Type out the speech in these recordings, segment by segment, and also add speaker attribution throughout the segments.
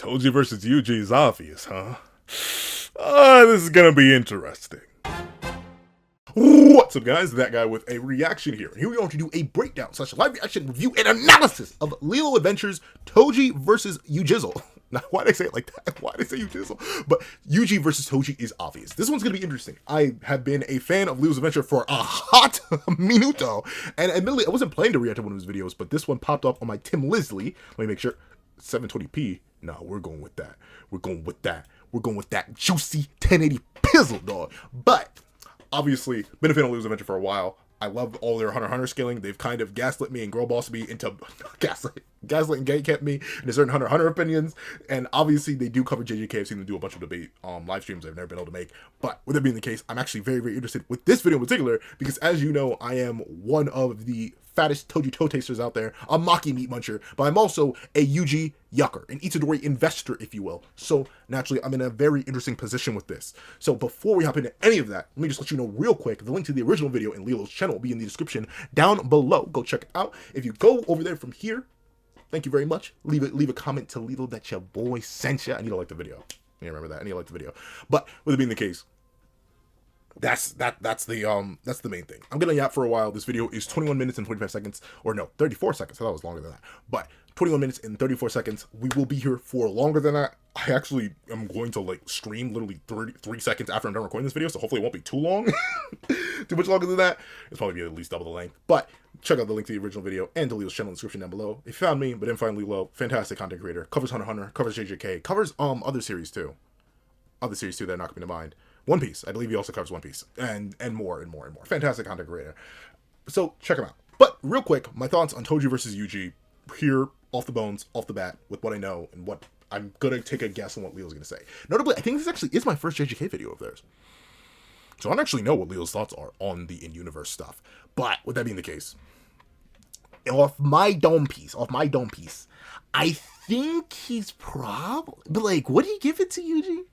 Speaker 1: Toji versus Yuji is obvious, huh? This is gonna be interesting. What's up, guys? That guy with a reaction here. Here we are to do a breakdown / live reaction review and analysis of LeeLos Adventures Toji versus Yujizzle. Now, why did I say it like that? Why did I say Yujizzle? But Yuji versus Toji is obvious. This one's gonna be interesting. I have been a fan of LeeLos Adventure for a hot minuto, and admittedly, I wasn't planning to react to one of his videos, but this one popped up on my Tim Lisley. Let me make sure. 720p. No, we're going with that. We're going with that. We're going with that juicy 1080 pizzle, dog. But obviously, been a fan of LeeLos Adventure for a while. I love all their Hunter x Hunter scaling. They've kind of gaslit me and girl bossed me into gaslit and gay kept me into certain Hunter x Hunter opinions. And obviously, they do cover JJK. I've seen them do a bunch of debate live streams I've never been able to make. But with that being the case, I'm actually very, very interested with this video in particular because, as you know, I am one of the fattest Toji toe tasters out there, a Maki meat muncher, but I'm also a Yuji yucker, an Itadori investor, if you will. So naturally, I'm in a very interesting position with this. So before we hop into any of that, let me just let you know real quick, the link to the original video in LeeLos' channel will be in the description down below. Go check it out. If you go over there from here, thank you very much. Leave a comment to LeeLos that your boy sent you. I need to like the video. Yeah, remember that. I need to like the video. But with it being the case, that's the main thing. I'm gonna yap for a while. This video is 21 minutes and 25 seconds, or no, 34 seconds. I thought it was longer than that, but 21 minutes and 34 seconds. We will be here for longer than that. I actually am going to like stream literally 33 seconds after I'm done recording this video, so hopefully it won't be too long. Too much longer than that. It's probably be at least double the length. But check out the link to the original video and to LeeLos' channel in the description down below. If you found me but didn't find LeeLos, fantastic content creator. Covers Hunter x Hunter, covers JJK, covers other series too. Other series too that are not coming to mind. One Piece. I believe he also covers One Piece. And more and more and more. Fantastic content creator. So check him out. But real quick, my thoughts on Toji versus Yuji here off the bones, off the bat, with what I know and what I'm gonna take a guess on what LeeLos gonna say. Notably, I think this actually is my first JJK video of theirs. So I don't actually know what LeeLos' thoughts are on the in-universe stuff. But with that being the case, off my dome piece, I think he's probably, but like, would he give it to Yuji?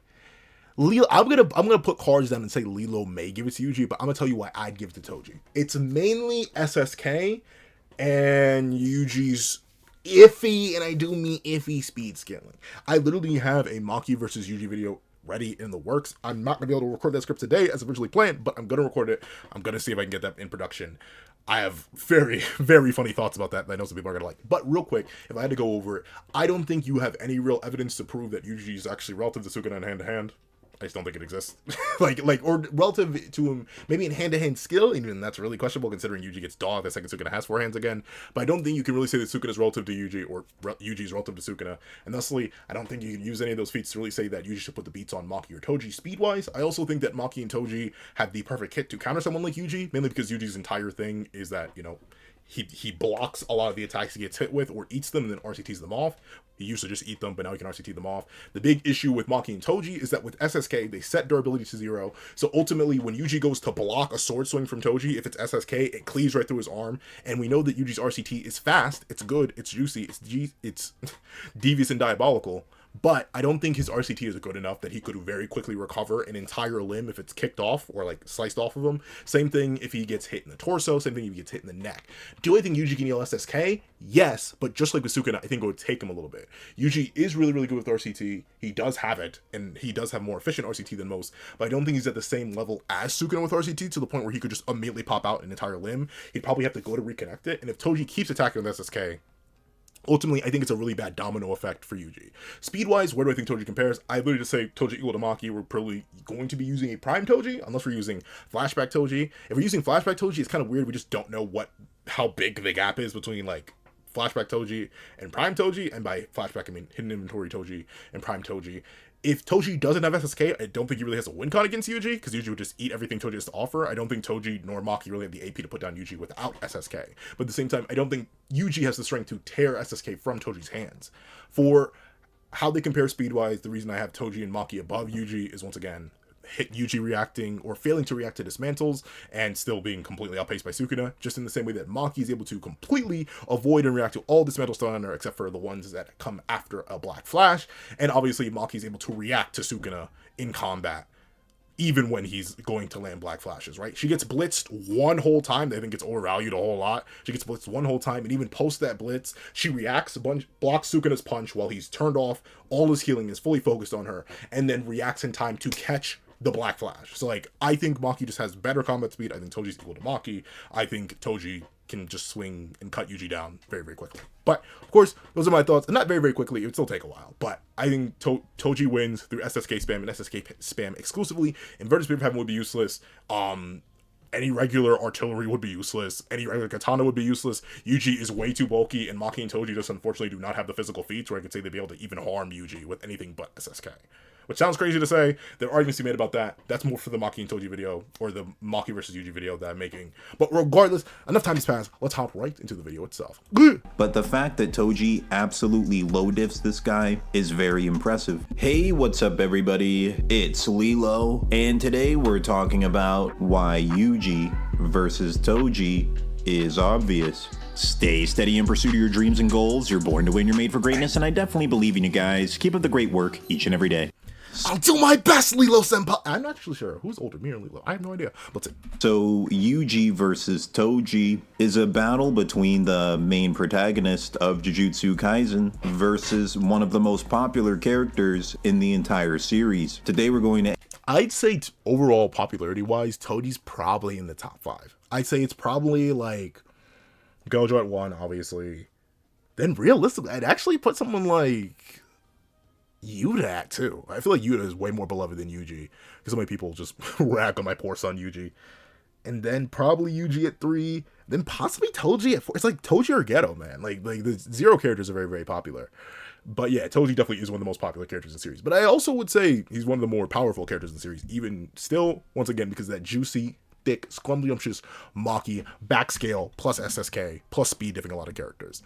Speaker 1: I'm gonna put cards down and say LeeLos may give it to Yuji, but I'm gonna tell you why I'd give it to Toji. It's mainly SSK and Yuji's iffy, and I do mean iffy, speed scaling. I literally have a Maki versus Yuji video ready in the works. I'm not gonna be able to record that script today as originally planned, but I'm gonna record it. I'm gonna see if I can get that in production. I have very, very funny thoughts about that I know some people are gonna like. But real quick, if I had to go over it, I don't think you have any real evidence to prove that Yuji is actually relative to Sukuna in hand-to-hand. I just don't think it exists. or relative to him, maybe in hand-to-hand skill, even that's really questionable considering Yuji gets dog the second Sukuna has 4 hands again. But I don't think you can really say that Sukuna is relative to Yuji or Yuji is relative to Sukuna. And thusly, I don't think you can use any of those feats to really say that Yuji should put the beats on Maki or Toji speed-wise. I also think that Maki and Toji have the perfect hit to counter someone like Yuji, mainly because Yuji's entire thing is that, you know, he blocks a lot of the attacks he gets hit with or eats them and then RCTs them off. He used to just eat them, but now he can RCT them off. The big issue with Maki and Toji is that with SSK, they set durability to 0. So ultimately, when Yuji goes to block a sword swing from Toji, if it's SSK, it cleaves right through his arm. And we know that Yuji's RCT is fast, it's good, it's juicy, it's devious and diabolical. But I don't think his RCT is good enough that he could very quickly recover an entire limb if it's kicked off or like sliced off of him. Same thing if he gets hit in the torso, same thing if he gets hit in the neck. Do I think Yuji can heal SSK? Yes, but just like with Sukuna, I think it would take him a little bit. Yuji is really, really good with RCT. He does have it, and he does have more efficient RCT than most, but I don't think he's at the same level as Sukuna with RCT to the point where he could just immediately pop out an entire limb. He'd probably have to go to reconnect it, and if Toji keeps attacking with SSK, ultimately, I think it's a really bad domino effect for Yuji. Speed-wise, where do I think Toji compares? I literally just say Toji equal to Maki. We're probably going to be using a Prime Toji, unless we're using Flashback Toji. If we're using Flashback Toji, it's kind of weird. We just don't know how big the gap is between, like, Flashback Toji and Prime Toji. And by Flashback, I mean Hidden Inventory Toji and Prime Toji. If Toji doesn't have SSK, I don't think he really has a win con against Yuji, because Yuji would just eat everything Toji has to offer. I don't think Toji nor Maki really have the AP to put down Yuji without SSK. But at the same time, I don't think Yuji has the strength to tear SSK from Toji's hands. For how they compare speed-wise, the reason I have Toji and Maki above Yuji is, once again, hit Yuji reacting or failing to react to dismantles and still being completely outpaced by Sukuna, just in the same way that Maki is able to completely avoid and react to all dismantles thrown on her except for the ones that come after a Black Flash, and obviously Maki is able to react to Sukuna in combat even when he's going to land black flashes, right? She gets blitzed one whole time. I think it's overvalued a whole lot. She gets blitzed one whole time, and even post that blitz, she reacts a bunch, blocks Sukuna's punch while he's turned off. All his healing is fully focused on her, and then reacts in time to catch the black flash. So, like, I think Maki just has better combat speed. I think Toji's equal to Maki. I think Toji can just swing and cut Yuji down very, very quickly. But, of course, those are my thoughts. And not very, very quickly. It would still take a while. But I think Toji wins through SSK spam and SSK spam exclusively. Inverted Spirit of Heaven would be useless. Any regular artillery would be useless. Any regular katana would be useless. Yuji is way too bulky, and Maki and Toji just unfortunately do not have the physical feats where I could say they'd be able to even harm Yuji with anything but SSK. Which sounds crazy to say. There are arguments to be made about that. That's more for the Maki and Toji video, or the Maki versus Yuji video that I'm making. But regardless, enough time has passed. Let's hop right into the video itself.
Speaker 2: But the fact that Toji absolutely low diffs this guy is very impressive. Hey, what's up everybody? It's LeeLos, and today we're talking about why Yuji versus Toji is obvious. Stay steady in pursuit of your dreams and goals. You're born to win, you're made for greatness, and I definitely believe in you guys. Keep up the great work each and every day.
Speaker 1: I'll do my best, LeeLos senpai. I'm not actually sure who's older, me or LeeLos. I have no idea. Let's see.
Speaker 2: So Yuji versus Toji is a battle between the main protagonist of Jujutsu Kaisen versus one of the most popular characters in the entire series. Today we're going to...
Speaker 1: I'd say overall popularity-wise, Toji's probably in the top 5. I'd say it's probably like Gojo at 1, obviously. Then realistically, I'd actually put someone like Yuta at 2. I feel like Yuta is way more beloved than Yuji, because so many people just rag on my poor son Yuji. And then probably Yuji at 3, then possibly Toji at 4. It's like Toji or Ghetto, man. Like the Zero characters are very, very popular. But yeah, Toji definitely is one of the most popular characters in the series. But I also would say he's one of the more powerful characters in the series, even still, once again, because of that juicy, thick, scrumdiddlyumptious Maki, backscale, plus SSK, plus speed diffing a lot of characters.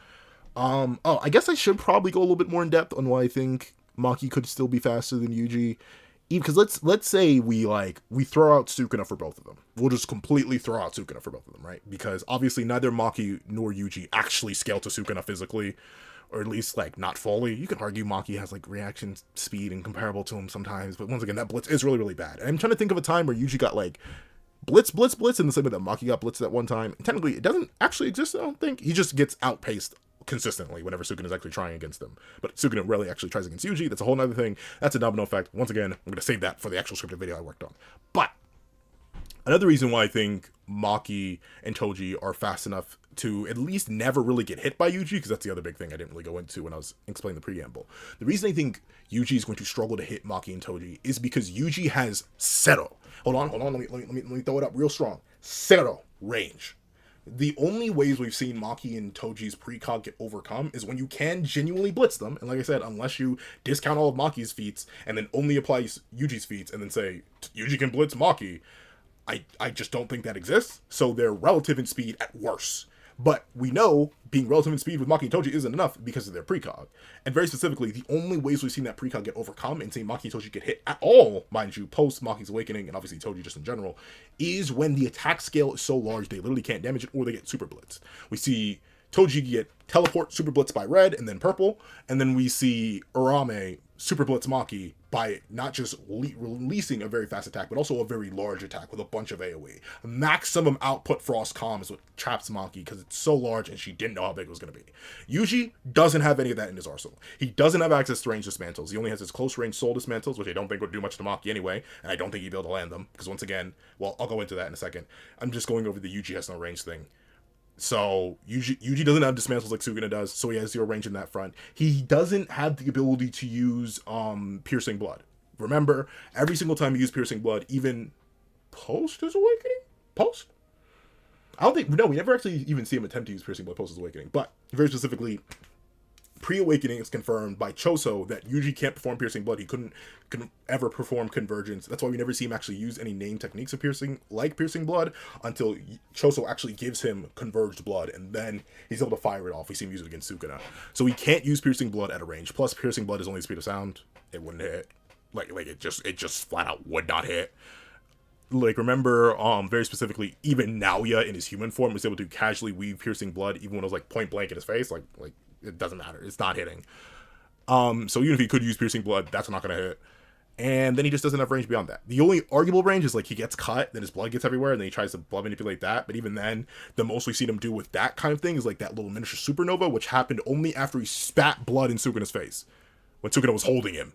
Speaker 1: I guess I should probably go a little bit more in depth on why I think Maki could still be faster than Yuji. Because let's say we throw out Sukuna for both of them. We'll just completely throw out Sukuna for both of them, right? Because obviously neither Maki nor Yuji actually scale to Sukuna physically, or at least like not fully. You can argue Maki has like reaction speed and comparable to him sometimes, but once again, that blitz is really, really bad. And I'm trying to think of a time where Yuji got like blitz in the same way that Maki got blitzed at one time. And technically, it doesn't actually exist, I don't think. He just gets outpaced consistently whenever Sukuna is actually trying against them. But Sukuna rarely actually tries against Yuji. That's a whole nother thing. That's a domino effect. Once again, I'm going to save that for the actual scripted video I worked on. But another reason why I think Maki and Toji are fast enough to at least never really get hit by Yuji, because that's the other big thing I didn't really go into when I was explaining the preamble. The reason I think Yuji is going to struggle to hit Maki and Toji is because Yuji has Zero. Hold on. Let me throw it up real strong. Zero range. The only ways we've seen Maki and Toji's precog get overcome is when you can genuinely blitz them. And like I said, unless you discount all of Maki's feats and then only apply Yuji's feats and then say, Yuji can blitz Maki, I just don't think that exists. So they're relative in speed at worst. But we know being relative in speed with Maki and Toji isn't enough because of their precog. And very specifically, the only ways we've seen that precog get overcome and seen Maki and Toji get hit at all, mind you, post Maki's awakening, and obviously Toji just in general, is when the attack scale is so large they literally can't damage it, or they get super blitzed. We see Toji get teleport super blitz by red and then purple, and then we see Urame super blitz Maki by not just releasing a very fast attack, but also a very large attack with a bunch of AoE. Maximum output Frost Calm is what traps Maki because it's so large and she didn't know how big it was going to be. Yuji doesn't have any of that in his arsenal. He doesn't have access to range dismantles. He only has his close range soul dismantles, which I don't think would do much to Maki anyway, and I don't think he'd be able to land them, because once again, well, I'll go into that in a second. I'm just going over the Yuji has no range thing. So Yuji doesn't have dismantles like Sukuna does, so he has zero range in that front. He doesn't have the ability to use Piercing Blood. Remember, every single time he used Piercing Blood, even post his awakening? Post? I don't think, no, we never actually even see him attempt to use Piercing Blood post his awakening. But very specifically, pre-awakening is confirmed by Choso that Yuji can't perform Piercing Blood. He couldn't ever perform Convergence. That's why we never see him actually use any named techniques of Piercing, like Piercing Blood, until Choso actually gives him Converged Blood, and then he's able to fire it off. We see him use it against Sukuna. So he can't use Piercing Blood at a range. Plus, Piercing Blood is only speed of sound. It wouldn't hit. Like it just flat out would not hit. Like, remember, very specifically, even Naoya in his human form was able to casually weave Piercing Blood, even when it was like point blank in his face. Like it doesn't matter. It's not hitting. So even if he could use Piercing Blood, that's not going to hit. And then he just doesn't have range beyond that. The only arguable range is like he gets cut, then his blood gets everywhere, and then he tries to blood manipulate that. But even then, the most we've seen him do with that kind of thing is like that little miniature supernova, which happened only after he spat blood in Sukuna's face when Sukuna was holding him.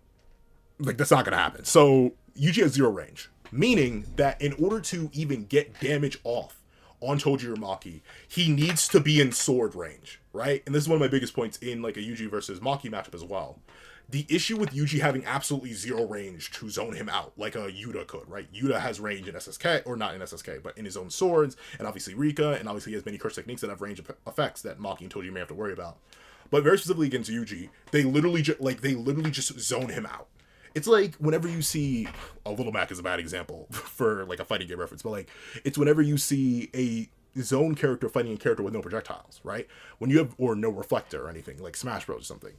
Speaker 1: Like, that's not gonna happen. So Yuji has 0 range, meaning that in order to even get damage off on Toji or Maki, he needs to be in sword range, right? And this is one of my biggest points in like a Yuji versus Maki matchup as well. The issue with Yuji having absolutely 0 range to zone him out, like a Yuta could, right? Yuta has range in SSK, or not in SSK, but in his own swords, and obviously Rika, and obviously he has many curse techniques that have range effects that Maki and Toji may have to worry about. But very specifically against Yuji, they literally just zone him out. It's like whenever you see, Little Mac is a bad example for like a fighting game reference, but like it's whenever you see a zone character fighting a character with no projectiles, right? When you have, or no reflector or anything, like Smash Bros or something.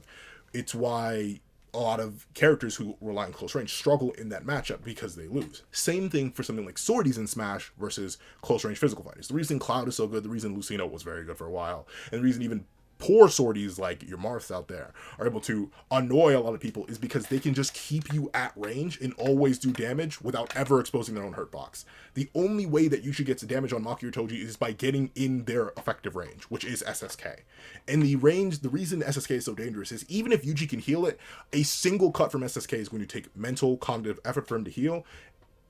Speaker 1: It's why a lot of characters who rely on close range struggle in that matchup because they lose. Same thing for something like Swordies in Smash versus close range physical fighters. The reason Cloud is so good, the reason Lucino was very good for a while, and the reason even poor Swordies like your Marths out there are able to annoy a lot of people is because they can just keep you at range and always do damage without ever exposing their own hurt box. The only way that Yuji gets damage on Maki or Toji is by getting in their effective range, which is SSK. And the reason SSK is so dangerous is even if Yuji can heal it, a single cut from SSK is going to take mental, cognitive effort for him to heal,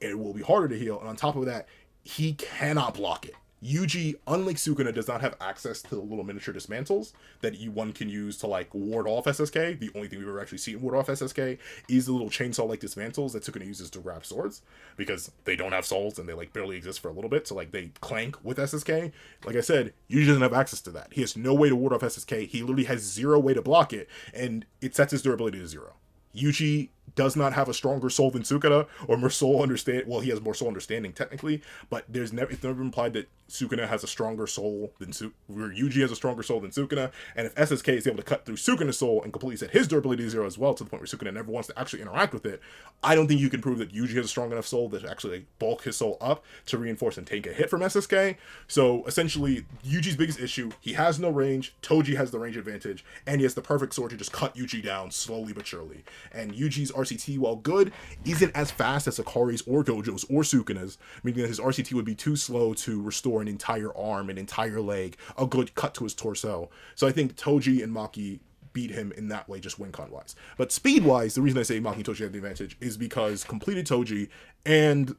Speaker 1: and it will be harder to heal. And on top of that, he cannot block it. Yuji, unlike Sukuna, does not have access to the little miniature dismantles that one can use to like ward off SSK. The only thing we've ever actually seen ward off SSK is the little chainsaw-like dismantles that Sukuna uses to grab swords, because they don't have souls and they like barely exist for a little bit, so like they clank with SSK. Like I said, Yuji doesn't have access to that. He has no way to ward off SSK. He literally has 0 way to block it, and it sets his durability to 0. Yuji does not have a stronger soul than Sukuna, or more soul understand. Well, he has more soul understanding technically, but it's never implied that Sukuna has a stronger soul than where Yuji has a stronger soul than Sukuna. And if SSK is able to cut through Sukuna's soul and completely set his durability to 0 as well, to the point where Sukuna never wants to actually interact with it, I don't think you can prove that Yuji has a strong enough soul to actually like, bulk his soul up to reinforce and take a hit from SSK. So essentially, Yuji's biggest issue, he has no range. Toji has the range advantage, and he has the perfect sword to just cut Yuji down slowly but surely. And Yuji's RCT, while good, isn't as fast as Akari's or Gojo's or Sukuna's, meaning that his RCT would be too slow to restore an entire arm, an entire leg, a good cut to his torso. So I think Toji and Maki beat him in that way, just win con wise. But speed wise, the reason I say Maki and Toji have the advantage is because completed Toji and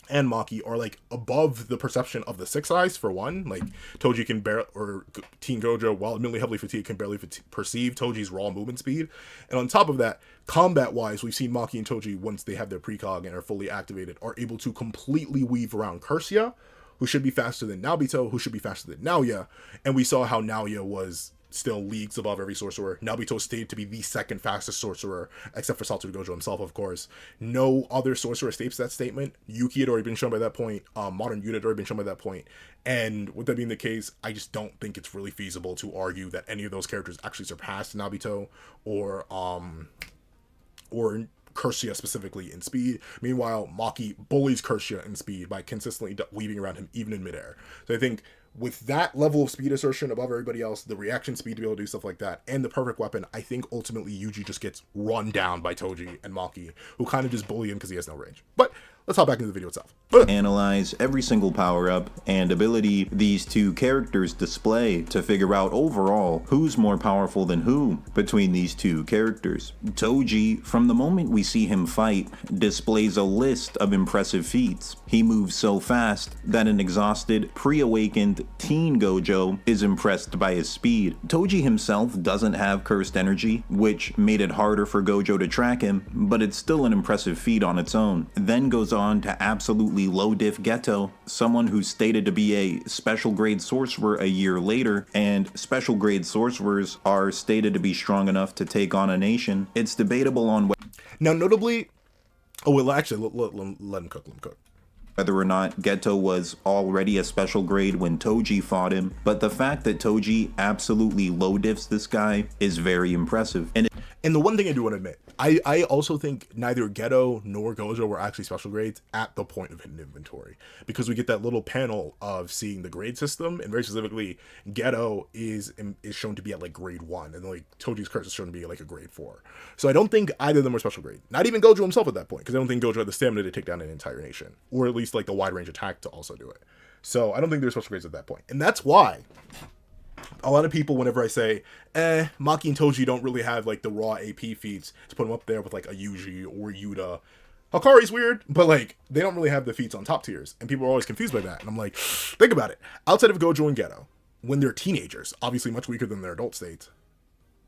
Speaker 1: Maki are like above the perception of the 6 eyes for one. Like Toji can barely, or Teen Gojo, while admittedly heavily fatigued, can barely perceive Toji's raw movement speed. And on top of that, combat wise, we've seen Maki and Toji, once they have their precog and are fully activated, are able to completely weave around Cursia, who should be faster than Naobito, who should be faster than Naoya. And we saw how Naoya was still leagues above every sorcerer. Naobito stayed to be the 2nd fastest sorcerer, except for Satoru Gojo himself, of course. No other sorcerer states that statement. Yuki had already been shown by that point. Modern Yuta had already been shown by that point. And with that being the case, I just don't think it's really feasible to argue that any of those characters actually surpassed Naobito or Cursia specifically in speed. Meanwhile, Maki bullies Cursia in speed by consistently weaving around him even in midair. So I think with that level of speed assertion above everybody else, the reaction speed to be able to do stuff like that, and the perfect weapon, I think ultimately Yuji just gets run down by Toji and Maki, who kind of just bully him because he has no range. But let's hop back into the video itself.
Speaker 2: Analyze every single power-up and ability these two characters display to figure out overall who's more powerful than who between these two characters. Toji, from the moment we see him fight, displays a list of impressive feats. He moves so fast that an exhausted, pre-awakened teen Gojo is impressed by his speed. Toji himself doesn't have cursed energy, which made it harder for Gojo to track him, but it's still an impressive feat on its own. Then goes on to absolutely low diff Geto, someone who's stated to be a special grade sorcerer a year later, and special grade sorcerers are stated to be strong enough to take on a nation. It's debatable on what.
Speaker 1: Now, notably, oh, well, actually, let him cook.
Speaker 2: whether or not Geto was already a special grade when Toji fought him, but the fact that Toji absolutely low diffs this guy is very impressive.
Speaker 1: And the one thing I do want to admit, I also think neither Geto nor Gojo were actually special grades at the point of hidden inventory, because we get that little panel of seeing the grade system, and very specifically, Geto is shown to be at like grade 1, and like Toji's curse is shown to be like a grade 4. So I don't think either of them were special grade. Not even Gojo himself at that point, because I don't think Gojo had the stamina to take down an entire nation, or at least like the wide range attack to also do it. So I don't think they were special grades at that point, and that's why a lot of people, whenever I say, Maki and Toji don't really have like the raw AP feats to put them up there with like a Yuji or Yuta. Hakari's weird, but like they don't really have the feats on top tiers, and people are always confused by that. And I'm like, think about it. Outside of Gojo and Geto, when they're teenagers, obviously much weaker than their adult states,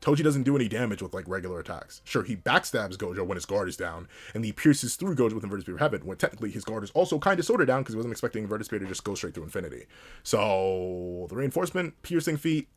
Speaker 1: Toji doesn't do any damage with like regular attacks. Sure, he backstabs Gojo when his guard is down, and he pierces through Gojo with Inverted Spear of Heaven, when technically his guard is also kind of sorted down because he wasn't expecting Inverted Spear to just go straight through infinity. So the reinforcement, piercing feat,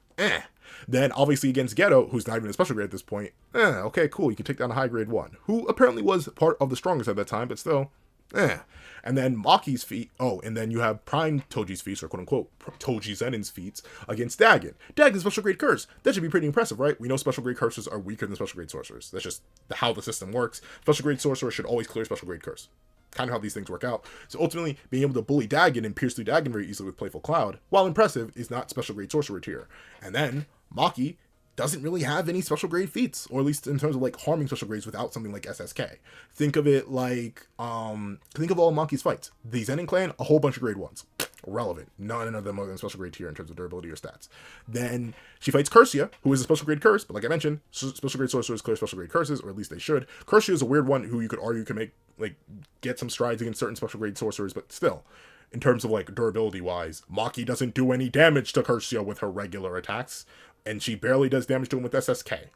Speaker 1: Then obviously against Geto, who's not even a special grade at this point, okay, cool, you can take down a high grade 1, who apparently was part of the strongest at that time, but still, And then Maki's feat, and then you have Prime Toji's feats, or quote-unquote Toji Zenin's feats, against Dagon. Dagon's special grade curse. That should be pretty impressive, right? We know special grade curses are weaker than special grade sorcerers. That's just how the system works. Special grade sorcerer should always clear special grade curse. Kind of how these things work out. So ultimately, being able to bully Dagon and pierce through Dagon very easily with Playful Cloud, while impressive, is not special grade sorcerer tier. And then Maki doesn't really have any special grade feats, or at least in terms of like harming special grades without something like SSK. Think of it like, think of all Maki's fights. The Zenin clan, a whole bunch of grade 1s. Relevant. None of them are in special grade tier in terms of durability or stats. Then she fights Cursia, who is a special grade curse, but like I mentioned, special grade sorcerers clear special grade curses, or at least they should. Cursia is a weird one who you could argue can make, like, get some strides against certain special grade sorcerers, but still, in terms of like durability wise, Maki doesn't do any damage to Cursia with her regular attacks, and she barely does damage to him with SSK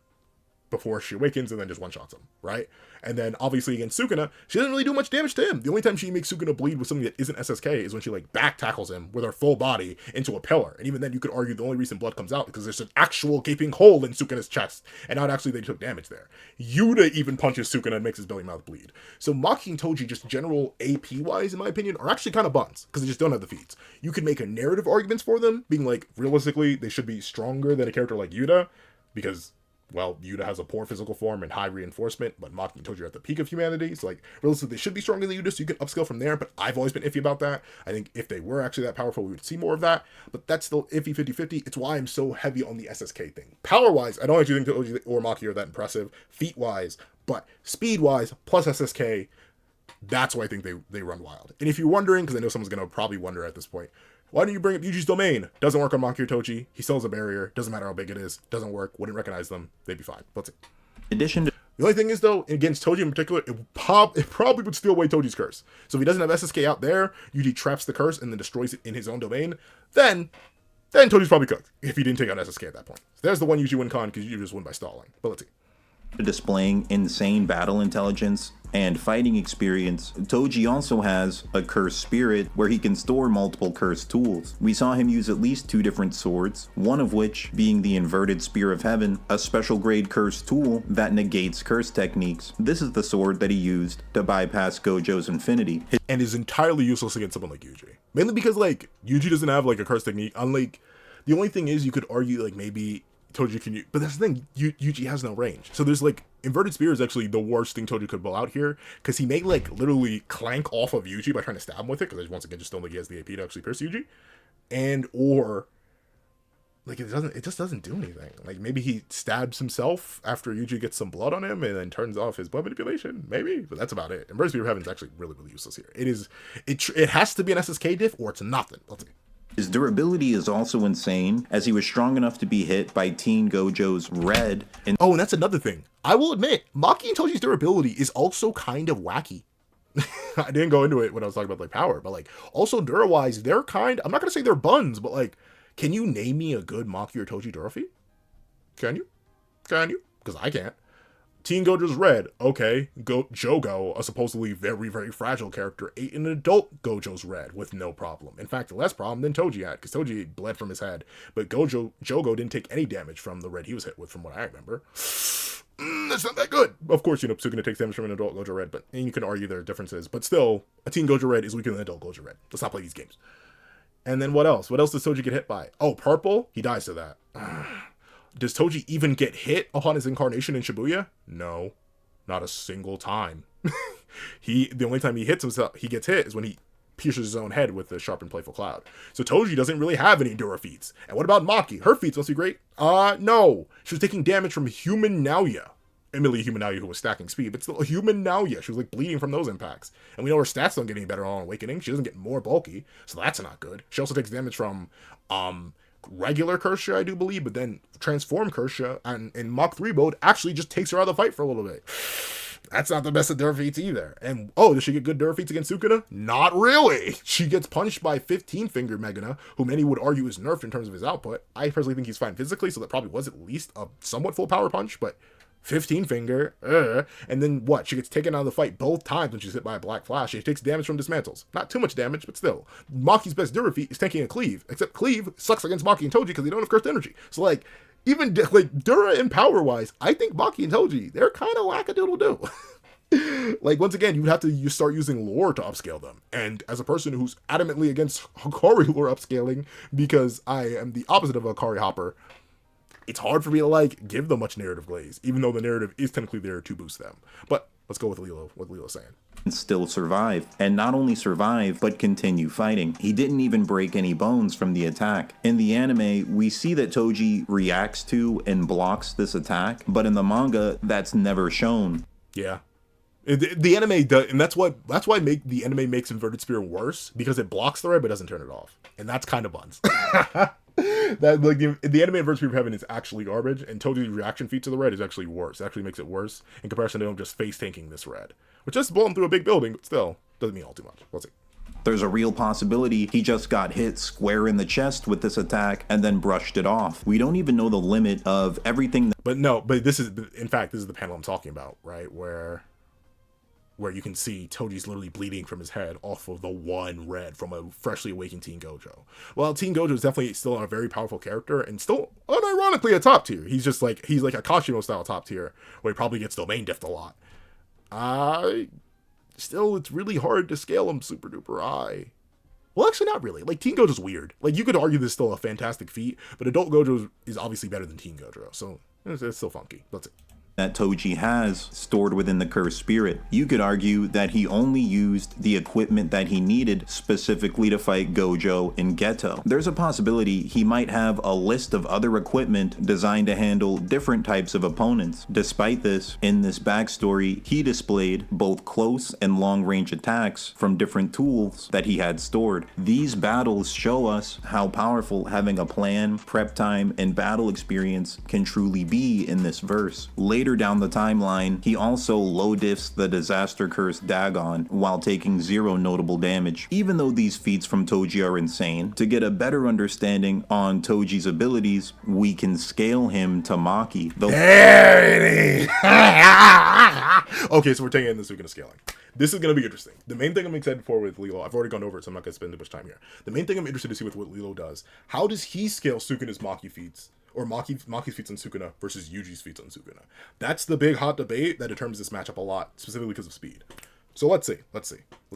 Speaker 1: before she awakens and then just one-shots him, right? And then obviously against Sukuna, she doesn't really do much damage to him. The only time she makes Sukuna bleed with something that isn't SSK is when she like back tackles him with her full body into a pillar. And even then you could argue the only reason blood comes out because there's an actual gaping hole in Sukuna's chest, and not actually they took damage there. Yuta even punches Sukuna and makes his belly mouth bleed. So Maki and Toji, just general AP wise in my opinion, are actually kind of buns because they just don't have the feats. You could make a narrative arguments for them, being like, realistically they should be stronger than a character like Yuta, because, well, Yuta has a poor physical form and high reinforcement, but Maki and Toji are at the peak of humanity, so like, realistically, they should be stronger than Yuta, so you can upscale from there, but I've always been iffy about that. I think if they were actually that powerful, we would see more of that, but that's still iffy 50-50. It's why I'm so heavy on the SSK thing. Power-wise, I don't actually think Toji or Maki are that impressive, feat-wise, but speed-wise, plus SSK, that's why I think they run wild. And if you're wondering, because I know someone's going to probably wonder at this point, why don't you bring up Yuji's domain? Doesn't work on Maki or Toji. He still has a barrier. Doesn't matter how big it is. Doesn't work. Wouldn't recognize them. They'd be fine. That's it.
Speaker 2: In addition to
Speaker 1: The only thing is, though, against Toji in particular, it probably would steal away Toji's curse. So if he doesn't have SSK out there, Yuji traps the curse and then destroys it in his own domain, then Toji's probably cooked if he didn't take out SSK at that point. So there's the one Yuji win con, because Yuji just won by stalling. But let's see.
Speaker 2: displaying insane battle intelligence and fighting experience, Toji also has a cursed spirit where he can store multiple cursed tools. We saw him use at least 2 different swords, one of which being the Inverted Spear of Heaven, a special grade cursed tool that negates curse techniques. This is the sword that he used to bypass Gojo's infinity.
Speaker 1: And is entirely useless against someone like Yuji. Mainly because, like, Yuji doesn't have, like, a curse technique. Unlike, the only thing is you could argue, like, maybe Toji can use, but that's the thing, Yuji has no range. So there's, like, Inverted Spear is actually the worst thing Toji could pull out here, because he may, like, literally clank off of Yuji by trying to stab him with it, because once again, just don't think he has the AP to actually pierce Yuji. And, or, like, it just doesn't do anything. Like, maybe he stabs himself after Yuji gets some blood on him and then turns off his blood manipulation, maybe, but that's about it. Inverted Spear of Heaven is actually really, really useless here. It has to be an SSK diff, or it's nothing. Let's see.
Speaker 2: His durability is also insane, as he was strong enough to be hit by Teen Gojo's Red.
Speaker 1: And that's another thing. I will admit, Maki and Toji's durability is also kind of wacky. I didn't go into it when I was talking about, like, power, but, like, also Dura-wise, they're I'm not going to say they're buns, but, like, can you name me a good Maki or Toji Dura feat? Can you? Because I can't. Teen Gojo's Red, okay. Jogo, a supposedly very, very fragile character, ate an adult Gojo's Red with no problem. In fact, less problem than Toji had, because Toji bled from his head, but Jogo didn't take any damage from the red he was hit with, from what I remember. That's not that good. Of course, Sukuna takes damage from an adult Gojo Red, and you can argue there are differences. But still, a teen Gojo Red is weaker than an adult Gojo Red. Let's not play these games. And then what else? What else does Toji get hit by? Oh, purple? He dies to that. Does Toji even get hit upon his incarnation in Shibuya? No. Not a single time. The only time he gets hit is when he pierces his own head with the sharp and playful cloud. So Toji doesn't really have any Endura feats. And what about Maki? Her feats must be great. No. She was taking damage from human Naoya. Admittedly, human Naoya who was stacking speed, but still a human Naoya. She was like bleeding from those impacts. And we know her stats don't get any better on Awakening. She doesn't get more bulky, so that's not good. She also takes damage from regular Kersha, I do believe, but then transform Kersha and in Mach 3 mode actually just takes her out of the fight for a little bit. That's not the best of Endura feats either. And does she get good Endura feats against Sukuna? Not really. She gets punched by 15 Finger Megana, who many would argue is nerfed in terms of his output. I personally think he's fine physically, so that probably was at least a somewhat full power punch, but 15 Finger, and then what? She gets taken out of the fight both times when she's hit by a Black Flash. She takes damage from dismantles. Not too much damage, but still. Maki's best Endura feat is tanking a Cleave, except Cleave sucks against Maki and Toji because they don't have cursed energy. So like, even like Dura and power wise, I think Maki and Toji, they're kind of wackadoodle-doo. Like, once again, you would have to start using lore to upscale them. And as a person who's adamantly against Hikari lore upscaling, because I am the opposite of a Hikari hopper, it's hard for me to like give them much narrative glaze, even though the narrative is technically there to boost them. But let's go with what LeeLo's saying.
Speaker 2: Still survive, and not only survive, but continue fighting. He didn't even break any bones from the attack. In the anime, we see that Toji reacts to and blocks this attack, but in the manga, that's never shown.
Speaker 1: Yeah. The anime does, and that's why the anime makes Inverted Spear worse, because it blocks the red but doesn't turn it off, and that's kind of buns. That like the anime Inverted Spear of Heaven is actually garbage, and Toji's reaction feat to the red is actually worse. It actually makes it worse in comparison to him just face tanking this red, which just blow him through a big building, but still doesn't mean all too much. We'll see.
Speaker 2: There's a real possibility he just got hit square in the chest with this attack and then brushed it off. We don't even know the limit of everything.
Speaker 1: But this is the panel I'm talking about, right? Where you can see Toji's literally bleeding from his head off of the one red from a freshly awakened Teen Gojo. Well, Teen Gojo is definitely still a very powerful character and still unironically a top tier. He's like a Kashimo style top tier where he probably gets domain diffed a lot. Still, it's really hard to scale him super duper high. Well, actually not really. Like, Teen Gojo's weird. Like, you could argue this is still a fantastic feat, but Adult Gojo is obviously better than Teen Gojo, so it's still funky. That's it.
Speaker 2: That Toji has stored within the cursed spirit. You could argue that he only used the equipment that he needed specifically to fight Gojo and Geto. There's a possibility he might have a list of other equipment designed to handle different types of opponents. Despite this, in this backstory, he displayed both close and long range attacks from different tools that he had stored. These battles show us how powerful having a plan, prep time, and battle experience can truly be in this verse. Later down the timeline, he also low diffs the disaster cursed Dagon while taking 0 notable damage. Even though these feats from Toji are insane, to get a better understanding on Toji's abilities, we can scale him to Maki.
Speaker 1: There it is! Okay, so we're taking it in the Sukuna scaling. This is going to be interesting. The main thing I'm excited for with LeeLo, I've already gone over it, so I'm not going to spend too much time here. The main thing I'm interested to see with what LeeLo does, how does he scale Sukuna's Maki feats? Or Maki's feats on Sukuna versus Yuji's feats on Sukuna. That's the big hot debate that determines this matchup a lot, specifically because of speed. So let's see. Let's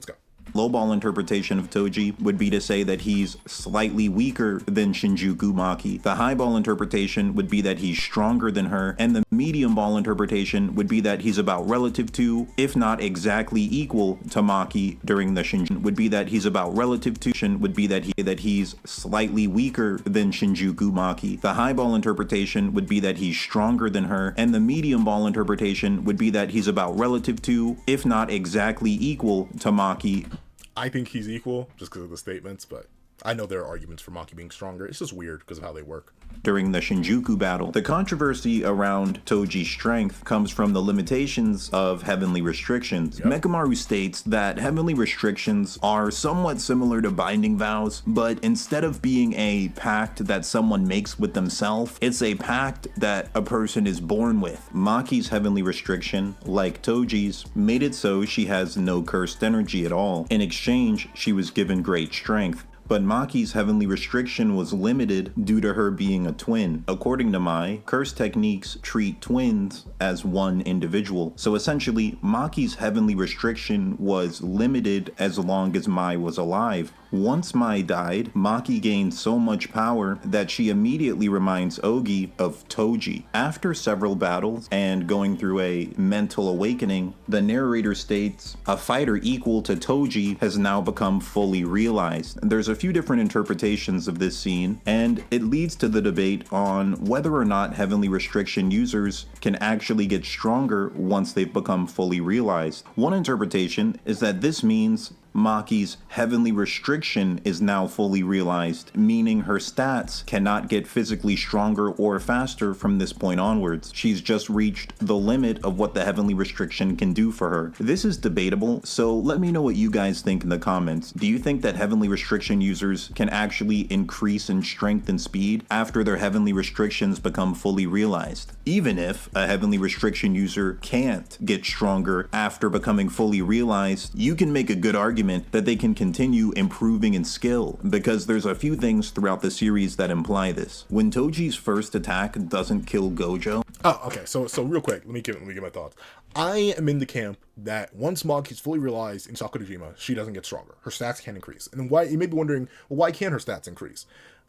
Speaker 1: go.
Speaker 2: Lowball interpretation of Toji would be to say that he's slightly weaker than Shinjuku Maki. The highball interpretation would be that he's stronger than her, and the medium ball interpretation would be that he's about relative to, if not exactly equal to Maki during the Shinjuku. Would be that he's about relative to, would be that he's slightly weaker than Shinjuku Maki. The highball interpretation would be that he's stronger than her, and the medium ball interpretation would be that he's about relative to, if not exactly equal to Maki.
Speaker 1: I think he's equal just because of the statements, but I know there are arguments for Maki being stronger. It's just weird because of how they work.
Speaker 2: During the Shinjuku battle, the controversy around Toji's strength comes from the limitations of heavenly restrictions. Yep. Mekamaru states that heavenly restrictions are somewhat similar to binding vows, but instead of being a pact that someone makes with themselves, it's a pact that a person is born with. Maki's heavenly restriction, like Toji's, made it so she has no cursed energy at all. In exchange, she was given great strength. but Maki's heavenly restriction was limited due to her being a twin. According to Mai, curse techniques treat twins as one individual. So essentially, Maki's heavenly restriction was limited as long as Mai was alive. Once Mai died, Maki gained so much power that she immediately reminds Ogi of Toji. After several battles and going through a mental awakening, the narrator states, a fighter equal to Toji has now become fully realized. There's a few different interpretations of this scene, and it leads to the debate on whether or not heavenly restriction users can actually get stronger once they've become fully realized. One interpretation is that this means Maki's heavenly restriction is now fully realized, meaning her stats cannot get physically stronger or faster from this point onwards. She's just reached the limit of what the heavenly restriction can do for her. This is debatable, so let me know what you guys think in the comments. Do you think that heavenly restriction users can actually increase in strength and speed after their heavenly restrictions become fully realized? Even if a heavenly restriction user can't get stronger after becoming fully realized, you can make a good argument that they can continue improving in skill, because there's a few things throughout the series that imply this. When Toji's first attack doesn't kill Gojo.
Speaker 1: Oh, okay. So real quick, let me give my thoughts. I am in the camp that once Maki's fully realized in Sakura-jima, she doesn't get stronger. Her stats can't increase. And then why, you may be wondering, well, why can't her stats increase?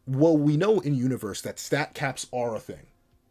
Speaker 1: Well, we know in universe that stat caps are a thing.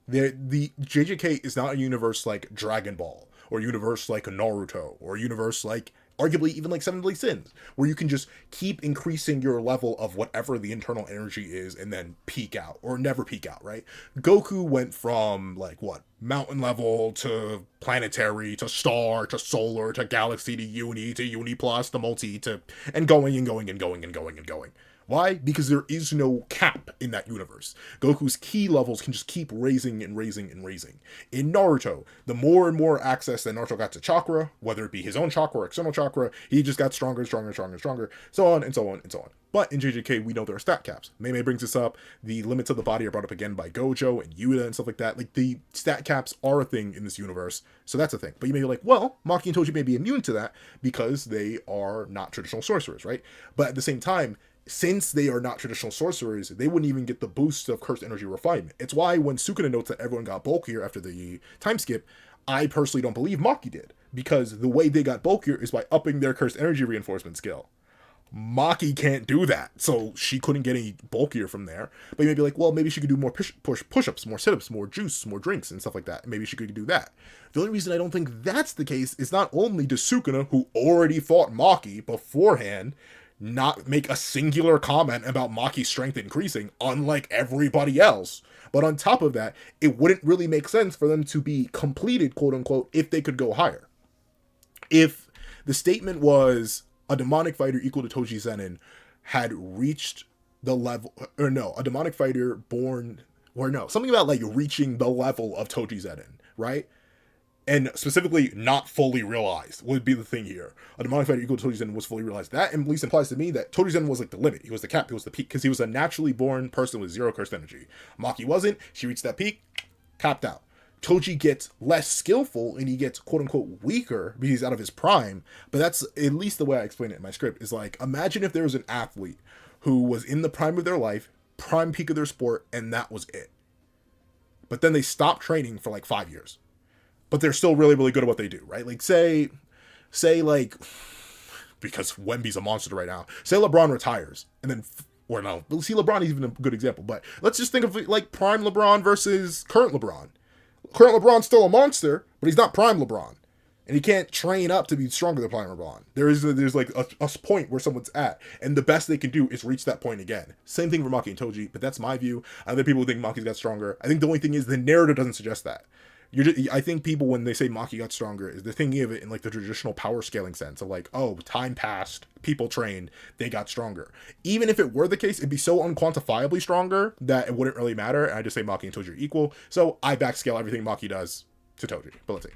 Speaker 1: The JJK is not a universe like Dragon Ball, or a universe like Naruto, or a universe like arguably even like Seven Deadly Sins, where you can just keep increasing your level of whatever the internal energy is and then peak out, or never peak out, right? Goku went from like what, mountain level to planetary to star to solar to galaxy to uni plus to multi to and going and going and going and going and going. Why? Because there is no cap in that universe. Goku's ki levels can just keep raising and raising and raising. In Naruto, the more and more access that Naruto got to chakra, whether it be his own chakra or external chakra, he just got stronger and stronger and stronger and stronger, so on and so on and so on. But in JJK, we know there are stat caps. Mei brings this up. The limits of the body are brought up again by Gojo and Yuta and stuff like that. Like, the stat caps are a thing in this universe, so that's a thing. But you may be like, well, Maki and Toji may be immune to that because they are not traditional sorcerers, right? But at the same time, since they are not traditional sorcerers, they wouldn't even get the boost of cursed energy refinement. It's why when Sukuna notes that everyone got bulkier after the time skip, I personally don't believe Maki did, because the way they got bulkier is by upping their cursed energy reinforcement skill. Maki can't do that, so she couldn't get any bulkier from there. But you may be like, well, maybe she could do more push-ups, more sit-ups, more juice, more drinks, and stuff like that. Maybe she could do that. The only reason I don't think that's the case is not only does Sukuna, who already fought Maki beforehand, not make a singular comment about Maki's strength increasing, unlike everybody else, but on top of that, it wouldn't really make sense for them to be completed, quote-unquote, if they could go higher. If the statement was a demonic fighter equal to Toji Zenin had reached the level, or no, a demonic fighter born, or no, something about like reaching the level of Toji Zenin, right? And specifically not fully realized would be the thing here. A demonic fighter equal to Toji Zenin was fully realized. That at least implies to me that Toji Zenin was like the limit. He was the cap. He was the peak, because he was a naturally born person with zero cursed energy. Maki wasn't. She reached that peak, capped out. Toji gets less skillful and he gets quote-unquote weaker because he's out of his prime. But that's at least the way I explain it in my script, is like, imagine if there was an athlete who was in the prime of their life, prime peak of their sport, and that was it. But then they stopped training for like 5 years. But they're still really, really good at what they do, right? Like, say like, because Wemby's a monster right now, say LeBron retires, and then, or no, see, LeBron is even a good example, but let's just think of like prime LeBron versus current LeBron. Current LeBron's still a monster, but he's not prime LeBron. And he can't train up to be stronger than prime LeBron. There's like a point where someone's at, and the best they can do is reach that point again. Same thing for Maki and Toji, but that's my view. Other people think Maki's got stronger. I think the only thing is the narrative doesn't suggest that. I think people, when they say Maki got stronger, is they're thinking of it in like the traditional power scaling sense of like, oh, time passed, people trained, they got stronger. Even if it were the case, it'd be so unquantifiably stronger that it wouldn't really matter. And I just say Maki and Toji are equal. So I backscale everything Maki does to Toji. But let's see.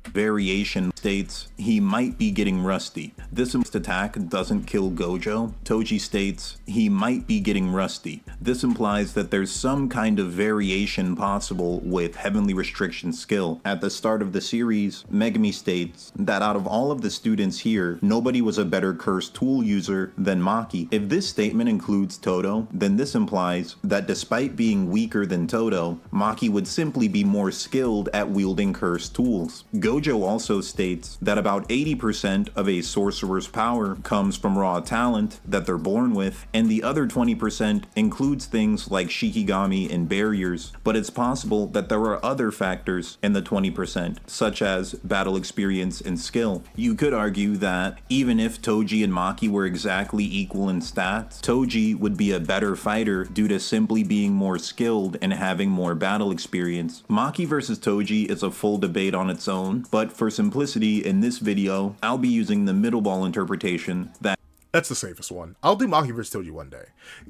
Speaker 2: Variation states he might be getting rusty. This attack doesn't kill Gojo. Toji states he might be getting rusty. This implies that there's some kind of variation possible with Heavenly Restriction skill. At the start of the series, Megumi states that out of all of the students here, nobody was a better cursed tool user than Maki. If this statement includes Todo, then this implies that despite being weaker than Todo, Maki would simply be more skilled at wielding cursed tools. Gojo also states that about 80% of a sorcerer's power comes from raw talent that they're born with, and the other 20% includes things like Shikigami and barriers, but it's possible that there are other factors in the 20%, such as battle experience and skill. You could argue that even if Toji and Maki were exactly equal in stats, Toji would be a better fighter due to simply being more skilled and having more battle experience. Maki versus Toji is a full debate on its own, but for simplicity in this video, I'll be using the middle ball interpretation that
Speaker 1: That's the safest one. I'll do Maki versus Toji one day.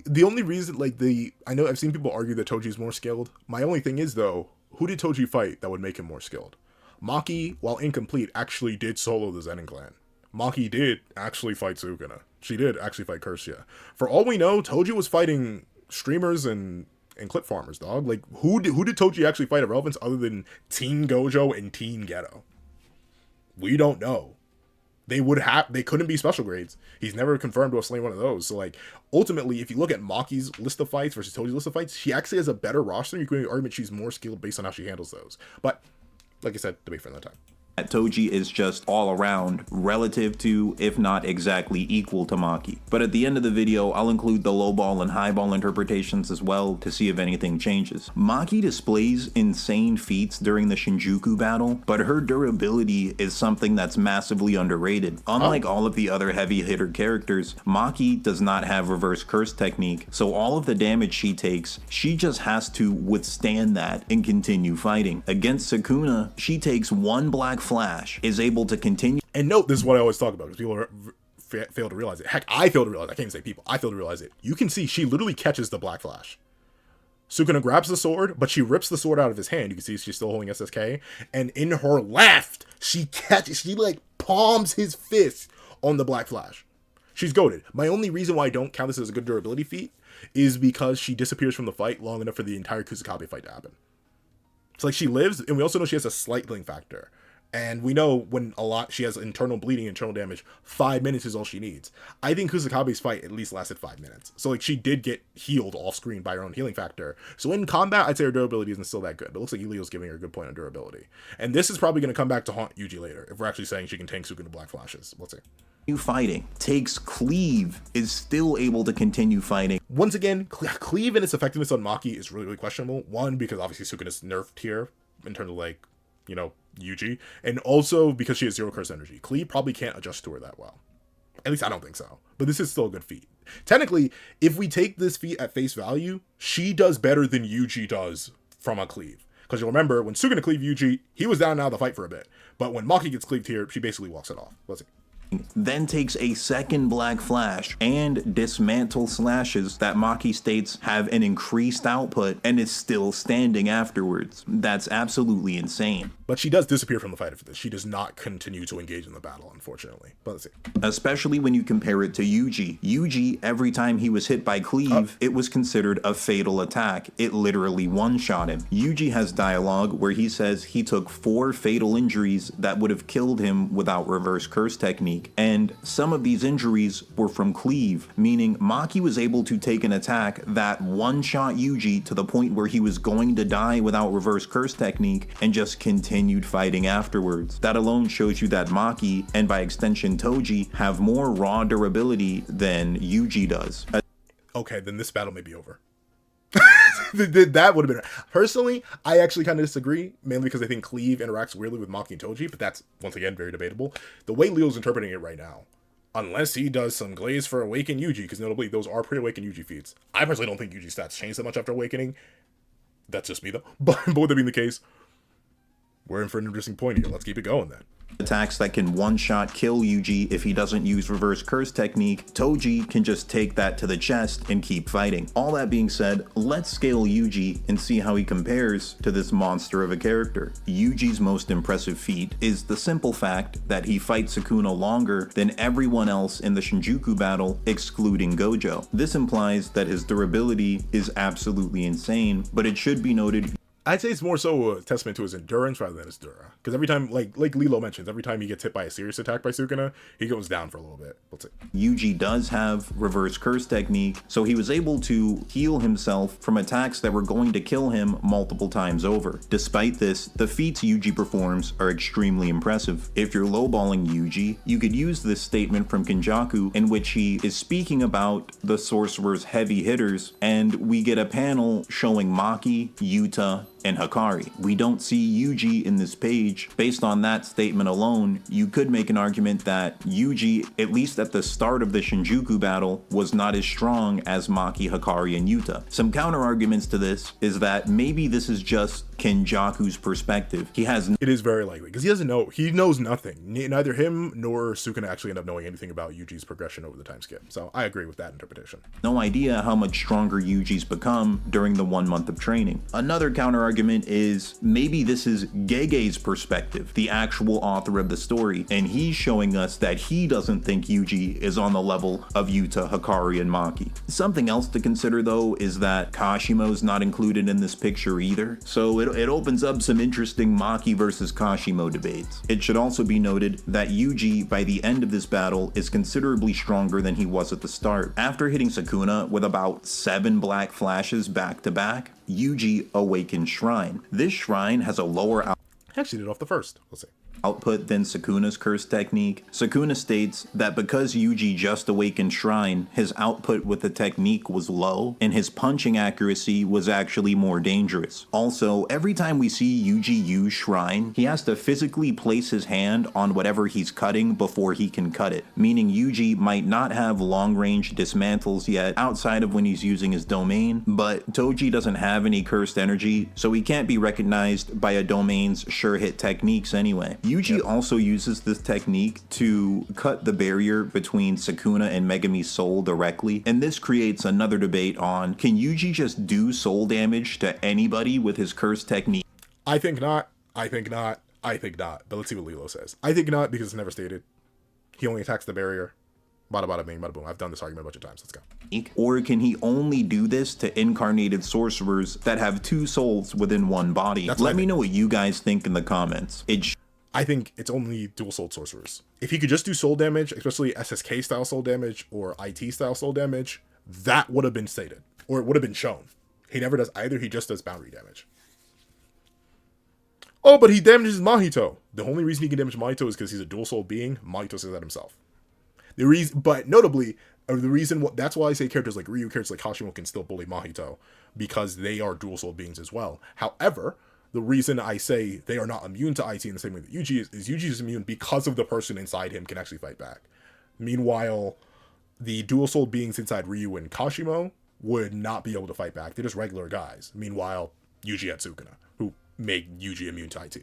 Speaker 1: The only reason, I know I've seen people argue that Toji's more skilled. My only thing is, though, who did Toji fight that would make him more skilled? Maki, while incomplete, actually did solo the Zenin clan. Maki did actually fight Sukuna. She did actually fight Cursia. For all we know, Toji was fighting streamers and clip farmers, dog. Like, who did Toji actually fight of relevance other than Teen Gojo and Teen Ghetto? We don't know. They couldn't be special grades. He's never confirmed to have slain one of those. So, like, ultimately, if you look at Maki's list of fights versus Toji's list of fights, she actually has a better roster. You can make the argument she's more skilled based on how she handles those. But, like I said, debate for another time.
Speaker 2: Toji is just all around relative to, if not exactly equal to Maki. But at the end of the video, I'll include the low ball and high ball interpretations as well to see if anything changes. Maki displays insane feats during the Shinjuku battle, but her durability is something that's massively underrated. Unlike all of the other heavy hitter characters, Maki does not have reverse curse technique, so all of the damage she takes, she just has to withstand that and continue fighting. Against Sukuna, she takes one black flash, is able to continue.
Speaker 1: And note, this is what I always talk about, because people fail to realize it. Heck, I fail to realize it. I can't even say people. I fail to realize it. You can see she literally catches the black flash. Sukuna grabs the sword, but she rips the sword out of his hand. You can see she's still holding SSK. And in her left, she palms his fist on the black flash. She's goated. My only reason why I don't count this as a good durability feat is because she disappears from the fight long enough for the entire Kusakabe fight to happen. It's like she lives, and we also know she has a slight healing factor. And we know when she has internal bleeding, internal damage, 5 minutes is all she needs. I think Kusakabe's fight at least lasted 5 minutes. So, like, she did get healed off screen by her own healing factor. So in combat, I'd say her durability isn't still that good. But it looks like Elio's giving her a good point on durability. And this is probably going to come back to haunt Yuji later, if we're actually saying she can tank Sukuna black flashes. Let's see.
Speaker 2: Fighting. Takes cleave, is still able to continue fighting.
Speaker 1: Once again, cleave and its effectiveness on Maki is really, really questionable. One, because obviously Sukuna's nerfed here in terms of, like, you know, Yuji, and also because she has zero curse energy. Cleave probably can't adjust to her that well. At least I don't think so. But this is still a good feat. Technically, if we take this feat at face value, she does better than Yuji does from a cleave. Because you'll remember, when Sukuna cleaved Yuji, he was down and out of the fight for a bit. But when Maki gets cleaved here, she basically walks it off. Let's see.
Speaker 2: Then takes a second black flash and dismantle slashes that Maki states have an increased output and is still standing afterwards. That's absolutely insane.
Speaker 1: But she does disappear from the fight after this. She does not continue to engage in the battle, unfortunately. But let's see.
Speaker 2: Especially when you compare it to Yuji. Yuji, every time he was hit by cleave, it was considered a fatal attack. It literally one-shot him. Yuji has dialogue where he says he took 4 fatal injuries that would have killed him without reverse curse technique. And some of these injuries were from cleave, meaning Maki was able to take an attack that one-shot Yuji to the point where he was going to die without reverse curse technique and just continued fighting afterwards. That alone shows you that Maki, and by extension Toji, have more raw durability than Yuji does.
Speaker 1: Okay, then this battle may be over. That would have been... Personally, I actually kind of disagree, mainly because I think Cleave interacts weirdly with Maki and Toji, but that's, once again, very debatable. The way Leo's interpreting it right now, unless he does some glaze for Awaken Yuji, because notably those are pretty Awaken Yuji feats. I personally don't think Yuji's stats change that much after Awakening. That's just me, though. But with that being the case, we're in for an interesting point here. Let's keep it going, then.
Speaker 2: attacks that can one-shot kill Yuji if he doesn't use reverse curse technique, Toji can just take that to the chest and keep fighting. All that being said, let's scale Yuji and see how he compares to this monster of a character. Yuji's most impressive feat is the simple fact that he fights Sukuna longer than everyone else in the Shinjuku battle, excluding Gojo. This implies that his durability is absolutely insane, but it should be noted
Speaker 1: I'd say it's more so a testament to his endurance rather than his dura. Because every time, like LeeLos mentions, every time he gets hit by a serious attack by Sukuna, he goes down for a little bit. Let's see.
Speaker 2: Yuji does have reverse curse technique, so he was able to heal himself from attacks that were going to kill him multiple times over. Despite this, the feats Yuji performs are extremely impressive. If you're lowballing Yuji, you could use this statement from Kenjaku in which he is speaking about the sorcerer's heavy hitters, and we get a panel showing Maki, Yuta, and Hikari. We don't see Yuji in this page. Based on that statement alone, you could make an argument that Yuji, at least at the start of the Shinjuku battle, was not as strong as Maki, Hikari, and Yuta. Some counter arguments to this is that maybe this is just Kenjaku's perspective.
Speaker 1: It is very likely, because he knows nothing. Neither him nor Sukuna actually end up knowing anything about Yuji's progression over the time skip. So I agree with that interpretation.
Speaker 2: No idea how much stronger Yuji's become during the 1 month of training. Another counter argument is maybe this is Gege's perspective, the actual author of the story, and he's showing us that he doesn't think Yuji is on the level of Yuta, Hikari, and Maki. Something else to consider though is that Kashimo's not included in this picture either, so it opens up some interesting Maki versus Kashimo debates. It should also be noted that Yuji by the end of this battle is considerably stronger than he was at the start. After hitting Sukuna with about 7 black flashes back to back, Yuji awakens Shrine. This shrine has a lower
Speaker 1: Actually did off the first. We'll see.
Speaker 2: output than Sukuna's curse technique. Sukuna states that because Yuji just awakened Shrine, his output with the technique was low, and his punching accuracy was actually more dangerous. Also, every time we see Yuji use Shrine, he has to physically place his hand on whatever he's cutting before he can cut it, meaning Yuji might not have long-range dismantles yet outside of when he's using his domain, but Toji doesn't have any cursed energy, so he can't be recognized by a domain's sure-hit techniques anyway. Yuji also uses this technique to cut the barrier between Sukuna and Megami's soul directly, and this creates another debate on, can Yuji just do soul damage to anybody with his curse technique?
Speaker 1: I think not. I think not. I think not. But let's see what LeeLos says. I think not because it's never stated. He only attacks the barrier. Bada bada bing, bada boom. I've done this argument a bunch of times. Let's go.
Speaker 2: Or can he only do this to incarnated sorcerers that have two souls within one body? Let me know what you guys think in the comments.
Speaker 1: I think it's only dual soul sorcerers. If he could just do soul damage, especially SSK style soul damage or IT style soul damage, that would have been stated. Or it would have been shown. He never does either. He just does boundary damage. Oh, but he damages Mahito. The only reason he can damage Mahito is because he's a dual soul being. Mahito says that himself. But notably, that's why I say characters like Ryu, characters like Hashimo can still bully Mahito, because they are dual soul beings as well. However, the reason I say they are not immune to IT in the same way that Yuji is Yuji is immune because of the person inside him can actually fight back. Meanwhile, the dual soul beings inside Ryu and Kashimo would not be able to fight back. They're just regular guys. Meanwhile, Yuji had Sukuna, who make Yuji immune to IT.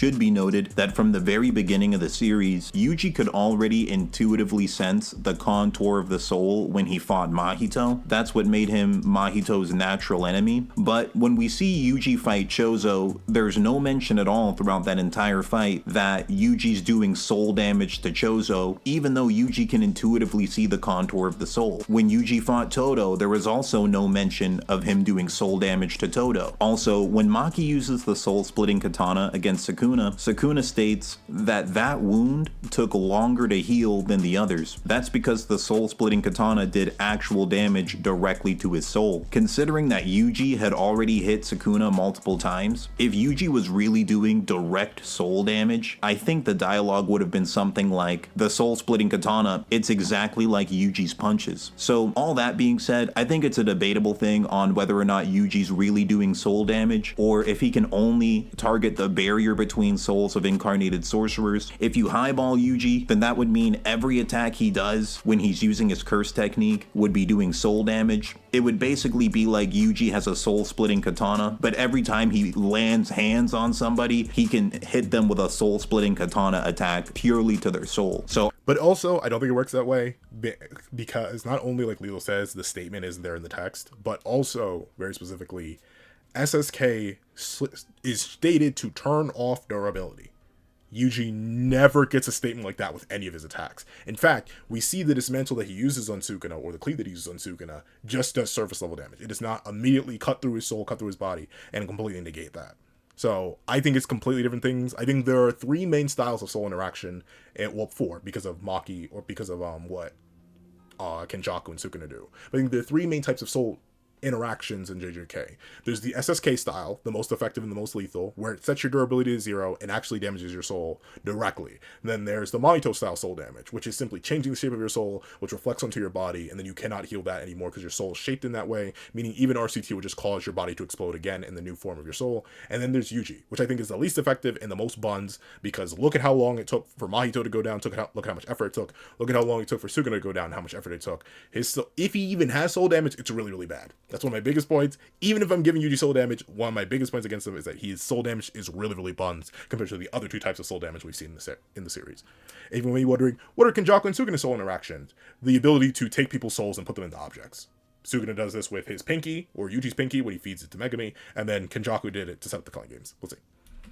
Speaker 2: Should be noted that from the very beginning of the series, Yuji could already intuitively sense the contour of the soul when he fought Mahito. That's what made him Mahito's natural enemy. But when we see Yuji fight Chozo, there's no mention at all throughout that entire fight that Yuji's doing soul damage to Chozo, even though Yuji can intuitively see the contour of the soul. When Yuji fought Todo, there was also no mention of him doing soul damage to Todo. Also, when Maki uses the soul-splitting katana against Sukuna states that wound took longer to heal than the others. That's because the soul-splitting katana did actual damage directly to his soul. Considering that Yuji had already hit Sukuna multiple times, if Yuji was really doing direct soul damage, I think the dialogue would have been something like, the soul-splitting katana, it's exactly like Yuji's punches. So all that being said, I think it's a debatable thing on whether or not Yuji's really doing soul damage, or if he can only target the barrier between souls of incarnated sorcerers. If you highball Yuji, then that would mean every attack he does when he's using his curse technique would be doing soul damage. It would basically be like Yuji has a soul-splitting katana, but every time he lands hands on somebody, he can hit them with a soul-splitting katana attack purely to their soul.
Speaker 1: But also, I don't think it works that way, because not only, like LeeLos says, the statement isn't there in the text, but also, very specifically, SSK is stated to turn off durability. Yuji never gets a statement like that with any of his attacks. In fact, we see the dismantle that he uses on Sukuna, or the cleave that he uses on Sukuna, just does surface level damage. It does not immediately cut through his soul, cut through his body, and completely negate that. So I think it's completely different things. I think there are 3 main styles of soul interaction, and well, 4 because of Maki, or because of what Kenjaku and Sukuna do. But I think there are 3 main types of soul interactions in JJK. There's the SSK style, the most effective and the most lethal, where it sets your durability to 0 and actually damages your soul directly. And then there's the Mahito style soul damage, which is simply changing the shape of your soul, which reflects onto your body, and then you cannot heal that anymore because your soul is shaped in that way, meaning even RCT would just cause your body to explode again in the new form of your soul. And then there's Yuji, which I think is the least effective and the most buns, because look at how long it took for Mahito to go down, look at how much effort it took, look at how long it took for Sukuna to go down, how much effort it took. If he even has soul damage, it's really, really bad. That's one of my biggest points. Even if I'm giving Yuji soul damage, one of my biggest points against him is that his soul damage is really, really buns compared to the other 2 types of soul damage we've seen in the series. Even when you're wondering, what are Kenjaku and Sukuna's soul interactions? The ability to take people's souls and put them into objects. Sukuna does this with his pinky, or Yuji's pinky, when he feeds it to Megami, and then Kenjaku did it to set up the Culling Games. We'll see.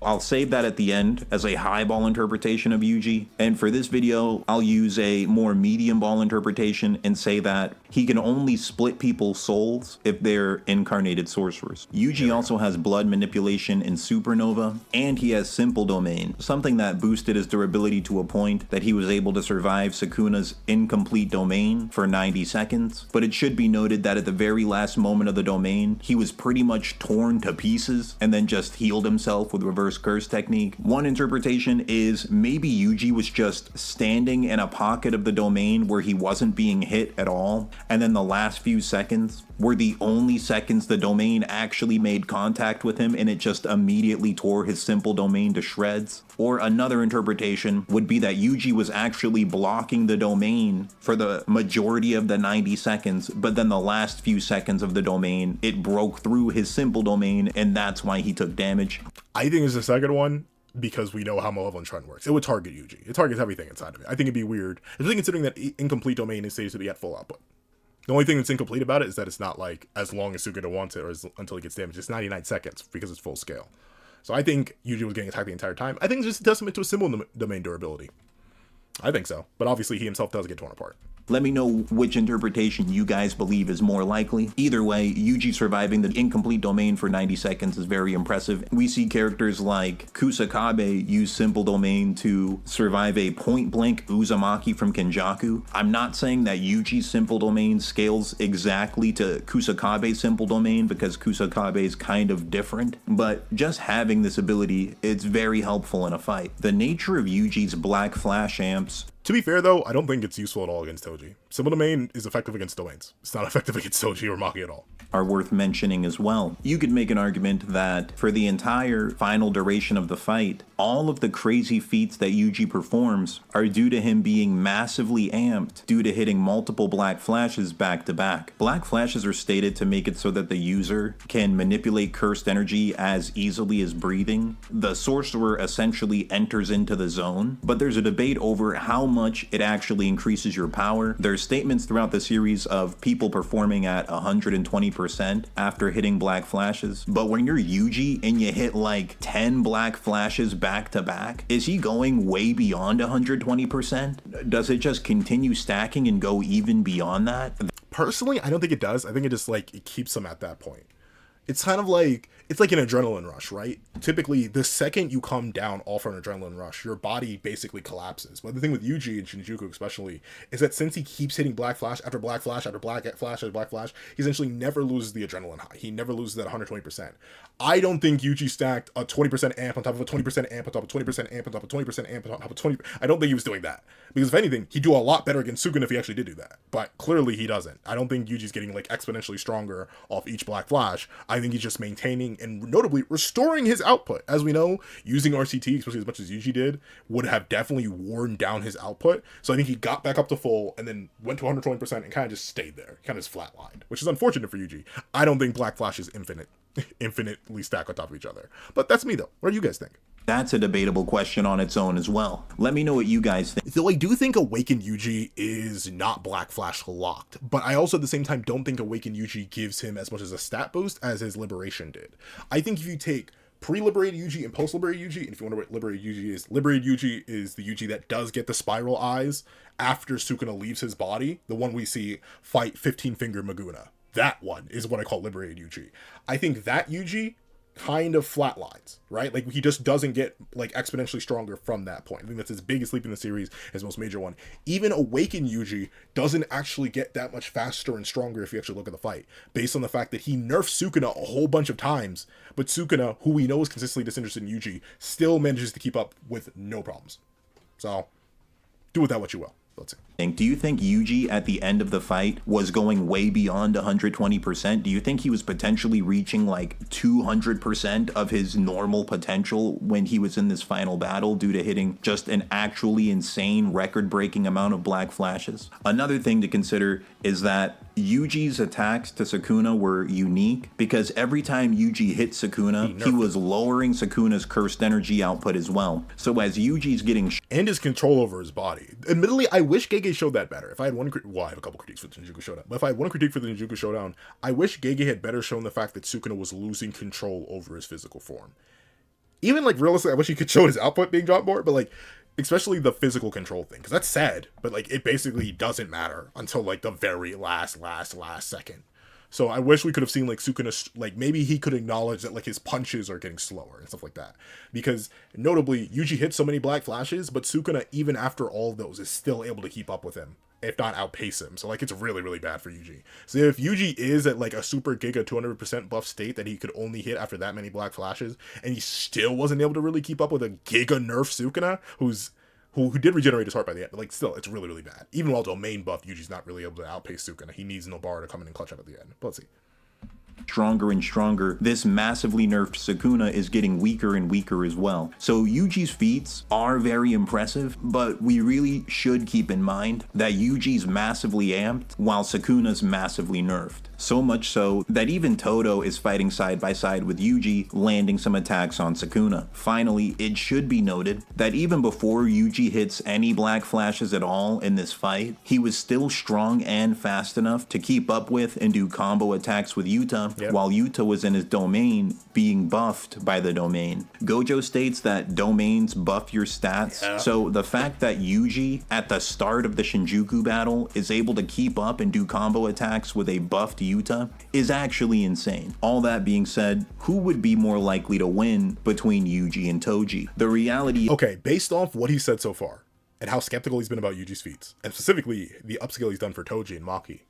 Speaker 2: I'll save that at the end as a highball interpretation of Yuji. And for this video, I'll use a more medium ball interpretation and say that he can only split people's souls if they're incarnated sorcerers. Yuji also has blood manipulation in Supernova, and he has simple domain, something that boosted his durability to a point that he was able to survive Sukuna's incomplete domain for 90 seconds. But it should be noted that at the very last moment of the domain, he was pretty much torn to pieces and then just healed himself with reverse curse technique. One interpretation is maybe Yuji was just standing in a pocket of the domain where he wasn't being hit at all, and then the last few seconds were the only seconds the domain actually made contact with him, and it just immediately tore his simple domain to shreds. Or another interpretation would be that Yuji was actually blocking the domain for the majority of the 90 seconds, but then the last few seconds of the domain, it broke through his simple domain, and that's why he took damage.
Speaker 1: I think it's the second one, because we know how Malevolent Trend works. It would target Yuji. It targets everything inside of it. I think it'd be weird, especially considering that incomplete domain is stated to be at full output. The only thing that's incomplete about it is that it's not like as long as Sukuna wants it, or until he gets damaged. It's 99 seconds because it's full scale. So I think Yuji was getting attacked the entire time. I think it's just a testament to a symbol domain durability. I think so. But obviously he himself does get torn apart.
Speaker 2: Let me know which interpretation you guys believe is more likely. Either way, Yuji surviving the incomplete domain for 90 seconds is very impressive. We see characters like Kusakabe use simple domain to survive a point-blank Uzumaki from Kenjaku. I'm not saying that Yuji's simple domain scales exactly to Kusakabe's simple domain, because Kusakabe is kind of different, but just having this ability, it's very helpful in a fight. The nature of Yuji's Black Flash amps.
Speaker 1: To be fair, though, I don't think it's useful at all against Toji. Simple domain is effective against domains. It's not effective against Toji or Maki at all.
Speaker 2: Are worth mentioning as well. You could make an argument that for the entire final duration of the fight, all of the crazy feats that Yuji performs are due to him being massively amped due to hitting multiple black flashes back to back. Black flashes are stated to make it so that the user can manipulate cursed energy as easily as breathing. The sorcerer essentially enters into the zone, but there's a debate over how much it actually increases your power. There's statements throughout the series of people performing at 120% after hitting black flashes, but when you're Yuji and you hit like 10 black flashes back to back, is he going way beyond 120%? Does it just continue stacking and go even beyond that?
Speaker 1: Personally, I don't think it does. I think it just it keeps him at that point. It's kind of like, it's like an adrenaline rush, right? Typically, the second you come down off an adrenaline rush, your body basically collapses. But the thing with Yuji and Shinjuku especially is that since he keeps hitting black flash after black flash after black flash after black flash, he essentially never loses the adrenaline high. He never loses that 120%. I don't think Yuji stacked a 20% amp on top of a 20% amp on top of 20% amp on top of 20% amp on top of 20. I don't think he was doing that. Because if anything, he'd do a lot better against Sukuna if he actually did do that. But clearly he doesn't. I don't think Yuji's getting like exponentially stronger off each Black Flash. I think he's just maintaining and notably restoring his output. As we know, using RCT, especially as much as Yuji did, would have definitely worn down his output. So I think he got back up to full and then went to 120% and kind of just stayed there. Kind of just flatlined, which is unfortunate for Yuji. I don't think Black Flash is infinitely stacked on top of each other. But that's me though. What do you guys think?
Speaker 2: That's a debatable question on its own as well. Let me know what you guys think.
Speaker 1: Though I do think Awakened Yuji is not Black Flash locked, but I also at the same time don't think Awakened Yuji gives him as much as a stat boost as his Liberation did. I think if you take pre-liberated Yuji and post-liberated Yuji, and if you wonder what liberated Yuji is the Yuji that does get the spiral eyes after Sukuna leaves his body, the one we see fight 15-finger Maguna. That one is what I call liberated Yuji. I think that Yuji kind of flatlines, right? Like he just doesn't get like exponentially stronger from that point. I think that's his biggest leap in the series, his most major one. Even Awakened Yuji doesn't actually get that much faster and stronger if you actually look at the fight, based on the fact that he nerfs Sukuna a whole bunch of times, but Sukuna, who we know is consistently disinterested in Yuji, still manages to keep up with no problems. So do with that what you will. Let's see.
Speaker 2: Do you think Yuji at the end of the fight was going way beyond 120%? Do you think he was potentially reaching like 200% of his normal potential when he was in this final battle due to hitting just an actually insane record-breaking amount of Black Flashes? Another thing to consider is that Yuji's attacks to Sukuna were unique because every time Yuji hit Sukuna, he was lowering Sukuna's cursed energy output as well. So as Yuji's getting
Speaker 1: and his control over his body. Admittedly, I wish Gege showed that better. If I had one, I have a couple critiques for the Ninjuku Showdown, but if I had one critique for the Ninjuku Showdown, I wish Gege had better shown the fact that Sukuna was losing control over his physical form. Even like realistically, I wish he could show his output being dropped more, but like especially the physical control thing, because that's sad, but like it basically doesn't matter until like the very last second. So I wish we could have seen like Sukuna, like maybe he could acknowledge that like his punches are getting slower and stuff like that. Because notably, Yuji hits so many Black Flashes, but Sukuna, even after all of those, is still able to keep up with him, if not outpace him. So like it's really, really bad for Yuji. So if Yuji is at like a super giga 200% buff state that he could only hit after that many Black Flashes, and he still wasn't able to really keep up with a giga nerf Sukuna, who did regenerate his heart by the end, but like still, it's really, really bad. Even while domain buff, Yuji's not really able to outpace Sukuna. He needs Nobara to come in and clutch up at the end. But let's see.
Speaker 2: Stronger and stronger, this massively nerfed Sukuna is getting weaker and weaker as well. So Yuji's feats are very impressive, but we really should keep in mind that Yuji's massively amped while Sukuna's massively nerfed. So much so that even Todo is fighting side by side with Yuji, landing some attacks on Sukuna. Finally, it should be noted that even before Yuji hits any Black Flashes at all in this fight, he was still strong and fast enough to keep up with and do combo attacks with Yuta, while Yuta was in his domain being buffed by the domain. Gojo states that domains buff your stats, so the fact that Yuji at the start of the Shinjuku battle is able to keep up and do combo attacks with a buffed Yuta is actually insane. All that being said, who would be more likely to win between Yuji and Toji? The reality...
Speaker 1: Okay, based off what he said so far, and how skeptical he's been about Yuji's feats, and specifically the upskill he's done for Toji and Maki,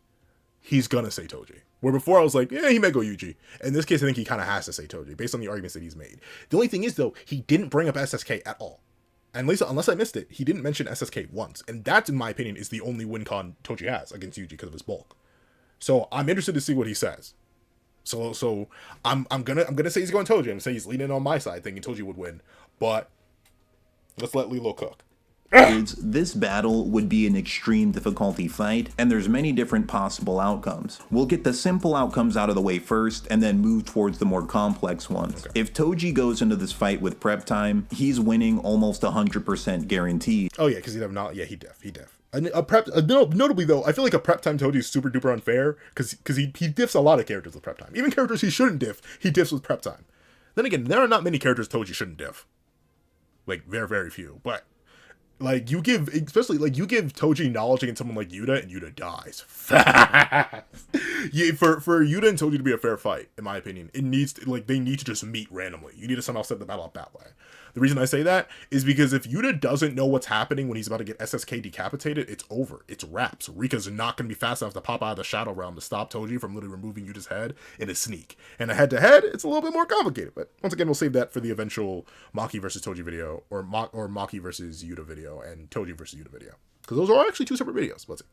Speaker 1: he's gonna say Toji. Where before I was like, yeah, he may go Yuji. In this case, I think he kind of has to say Toji, based on the arguments that he's made. The only thing is, though, he didn't bring up SSK at all. And unless I missed it, he didn't mention SSK once. And that, in my opinion, is the only win con Toji has against Yuji because of his bulk. So I'm interested to see what he says. So I'm gonna say he's going Toji. I'm gonna say he's leaning on my side, thinking Toji would win. But let's let LeeLos cook.
Speaker 2: This battle would be an extreme difficulty fight, and there's many different possible outcomes. We'll get the simple outcomes out of the way first, and then move towards the more complex ones. Okay. If Toji goes into this fight with prep time, he's winning almost 100% guaranteed.
Speaker 1: Oh yeah, because he'd have not. Yeah, he diff. Notably though, I feel like a prep time Toji is super duper unfair because he diffs a lot of characters with prep time. Even characters he shouldn't diff, he diffs with prep time. Then again, there are not many characters Toji shouldn't diff. Like very, very few, but. Like, you give Toji knowledge against someone like Yuta, and Yuta dies fast. For Yuta and Toji to be a fair fight, in my opinion, it needs to, like, they need to just meet randomly. You need to somehow set the battle up that way. The reason I say that is because if Yuta doesn't know what's happening when he's about to get SSK decapitated, it's over. It's wraps. Rika's not going to be fast enough to pop out of the Shadow Realm to stop Toji from literally removing Yuta's head in a sneak. And a head-to-head, it's a little bit more complicated. But once again, we'll save that for the eventual Maki versus Toji video, or Maki versus Yuta video, and Toji versus Yuta video. Because those are actually two separate videos. Let's see.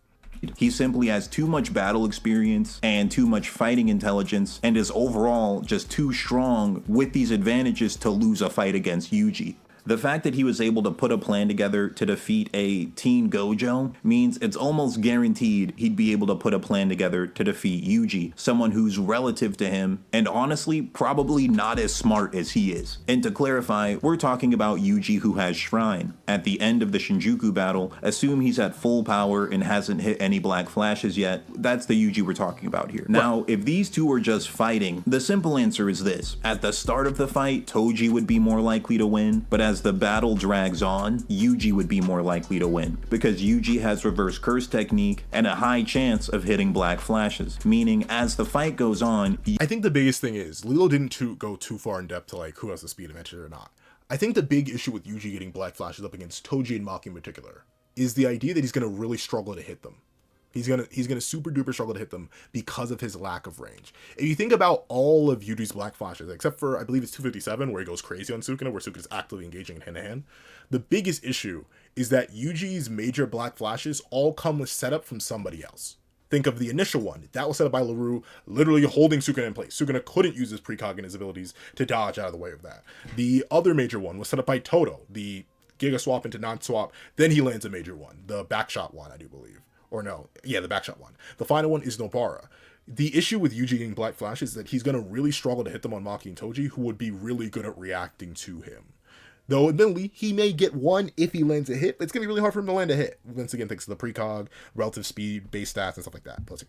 Speaker 2: He simply has too much battle experience and too much fighting intelligence and is overall just too strong with these advantages to lose a fight against Yuji. The fact that he was able to put a plan together to defeat a teen Gojo means it's almost guaranteed he'd be able to put a plan together to defeat Yuji, someone who's relative to him and honestly probably not as smart as he is. And to clarify, we're talking about Yuji who has Shrine. At the end of the Shinjuku battle, assume he's at full power and hasn't hit any black flashes yet. That's the Yuji we're talking about here. Now, if these two are just fighting, the simple answer is this. At the start of the fight, Toji would be more likely to win, but as the battle drags on, Yuji would be more likely to win, because Yuji has reverse curse technique and a high chance of hitting black flashes, meaning as the fight goes on...
Speaker 1: I think the biggest thing is, LeeLos didn't go too far in depth to like who has the speed advantage or not. I think the big issue with Yuji getting black flashes up against Toji and Maki in particular is the idea that he's going to really struggle to hit them. He's gonna super duper struggle to hit them because of his lack of range. If you think about all of Yuji's black flashes, except for I believe it's 257 where he goes crazy on Sukuna, where Sukuna's actively engaging in hand-to-hand, the biggest issue is that Yuji's major black flashes all come with setup from somebody else. Think of the initial one. That was set up by LaRue, literally holding Sukuna in place. Sukuna couldn't use his precog and his abilities to dodge out of the way of that. The other major one was set up by Toto, the Giga swap into non-swap. Then he lands a major one, the backshot one, I do believe. Or no, yeah, the backshot one. The final one is Nobara. The issue with Yuji getting black flashes is that he's going to really struggle to hit them on Maki and Toji, who would be really good at reacting to him. Though, admittedly, he may get one if he lands a hit, but it's going to be really hard for him to land a hit. Once again, thanks to the precog, relative speed, base stats, and stuff like that. Let's see.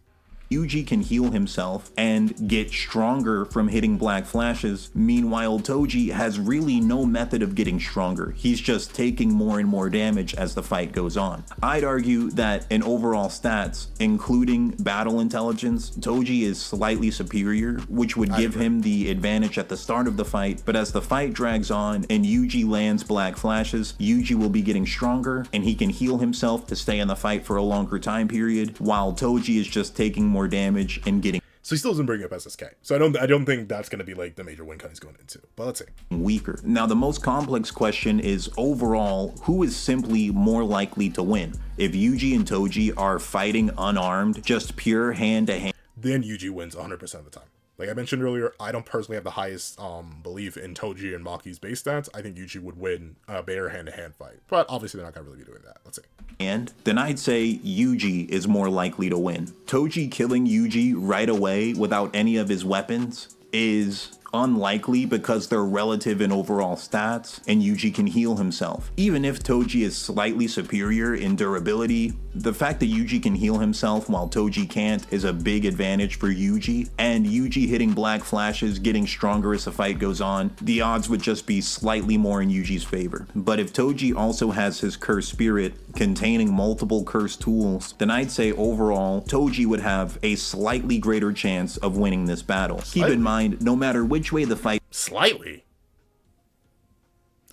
Speaker 2: Yuji can heal himself and get stronger from hitting black flashes. Meanwhile, Toji has really no method of getting stronger. He's just taking more and more damage as the fight goes on. I'd argue that in overall stats, including battle intelligence, Toji is slightly superior, which would give him the advantage at the start of the fight. But as the fight drags on and Yuji lands black flashes, Yuji will be getting stronger and he can heal himself to stay in the fight for a longer time period, while Toji is just taking more damage and getting
Speaker 1: so he still doesn't bring up SSK. So I don't think that's going to be like the major win con he's going into. But let's see.
Speaker 2: Weaker. Now the most complex question is overall, who is simply more likely to win? If Yuji and Toji are fighting unarmed, just pure hand to hand,
Speaker 1: then Yuji wins 100% of the time. Like I mentioned earlier, I don't personally have the highest belief in Toji and Maki's base stats. I think Yuji would win a bare hand-to-hand fight. But obviously they're not going to really be doing that. Let's see.
Speaker 2: And then I'd say Yuji is more likely to win. Toji killing Yuji right away without any of his weapons is unlikely because they're relative in overall stats and Yuji can heal himself. Even if Toji is slightly superior in durability, the fact that Yuji can heal himself while Toji can't is a big advantage for Yuji, and Yuji hitting black flashes, getting stronger as the fight goes on, the odds would just be slightly more in Yuji's favor. But if Toji also has his cursed spirit containing multiple cursed tools, then I'd say overall Toji would have a slightly greater chance of winning this battle. Keep in mind, no matter which way the fight...
Speaker 1: Slightly?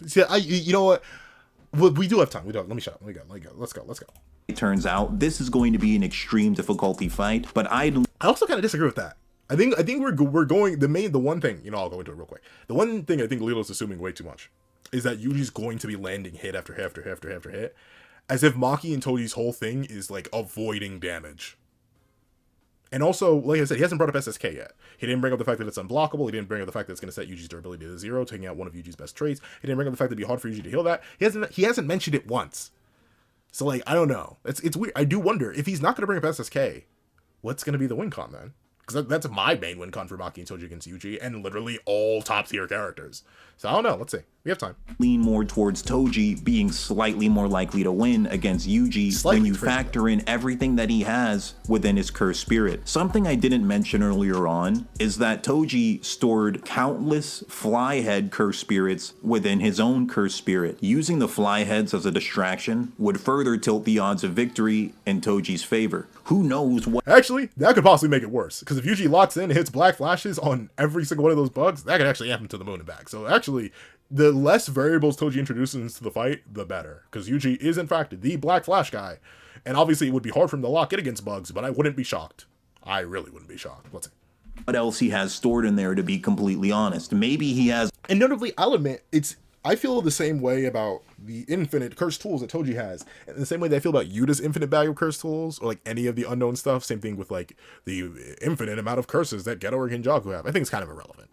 Speaker 1: See, you know what? We do have time. Let me shut up. Let's go.
Speaker 2: It turns out this is going to be an extreme difficulty fight, but I
Speaker 1: also kind of disagree with that. I think we're going the one thing, I'll go into it real quick. The one thing I think LeeLos is assuming way too much is that Yuji's going to be landing hit after hit after hit after hit after hit, as if Maki and Toji's whole thing is like avoiding damage. And also, like I said, he hasn't brought up SSK yet. He didn't bring up the fact that it's unblockable. He didn't bring up the fact that it's going to set Yuji's durability to 0, taking out one of Yuji's best traits. He didn't bring up the fact that it'd be hard for Yuji to heal that. He hasn't mentioned it once. So, like, I don't know. It's weird. I do wonder, if he's not going to bring up SSK, what's going to be the win con then? Because that's my main win con for Maki and Toji against Yuji, and literally all top tier characters. So I don't know. Let's see. We have time.
Speaker 2: Lean more towards Toji being slightly more likely to win against Yuji when you factor in everything that he has within his cursed spirit. Something I didn't mention earlier on is that Toji stored countless flyhead cursed spirits within his own cursed spirit. Using the flyheads as a distraction would further tilt the odds of victory in Toji's favor. Who knows what...
Speaker 1: Actually, that could possibly make it worse, because if Yuji locks in and hits black flashes on every single one of those bugs, that could actually amp him to the moon and back. So actually, the less variables Toji introduces into the fight, the better. Because Yuji is, in fact, the Black Flash guy. And obviously, it would be hard for him to lock it against Bugs, but I wouldn't be shocked. I really wouldn't be shocked. Let's see.
Speaker 2: What else he has stored in there, to be completely honest. Maybe he has...
Speaker 1: And notably, I'll admit, I feel the same way about the infinite cursed tools that Toji has. And the same way that I feel about Yuta's infinite bag of cursed tools, or like any of the unknown stuff. Same thing with like the infinite amount of curses that Geto or Genjaku have. I think it's kind of irrelevant.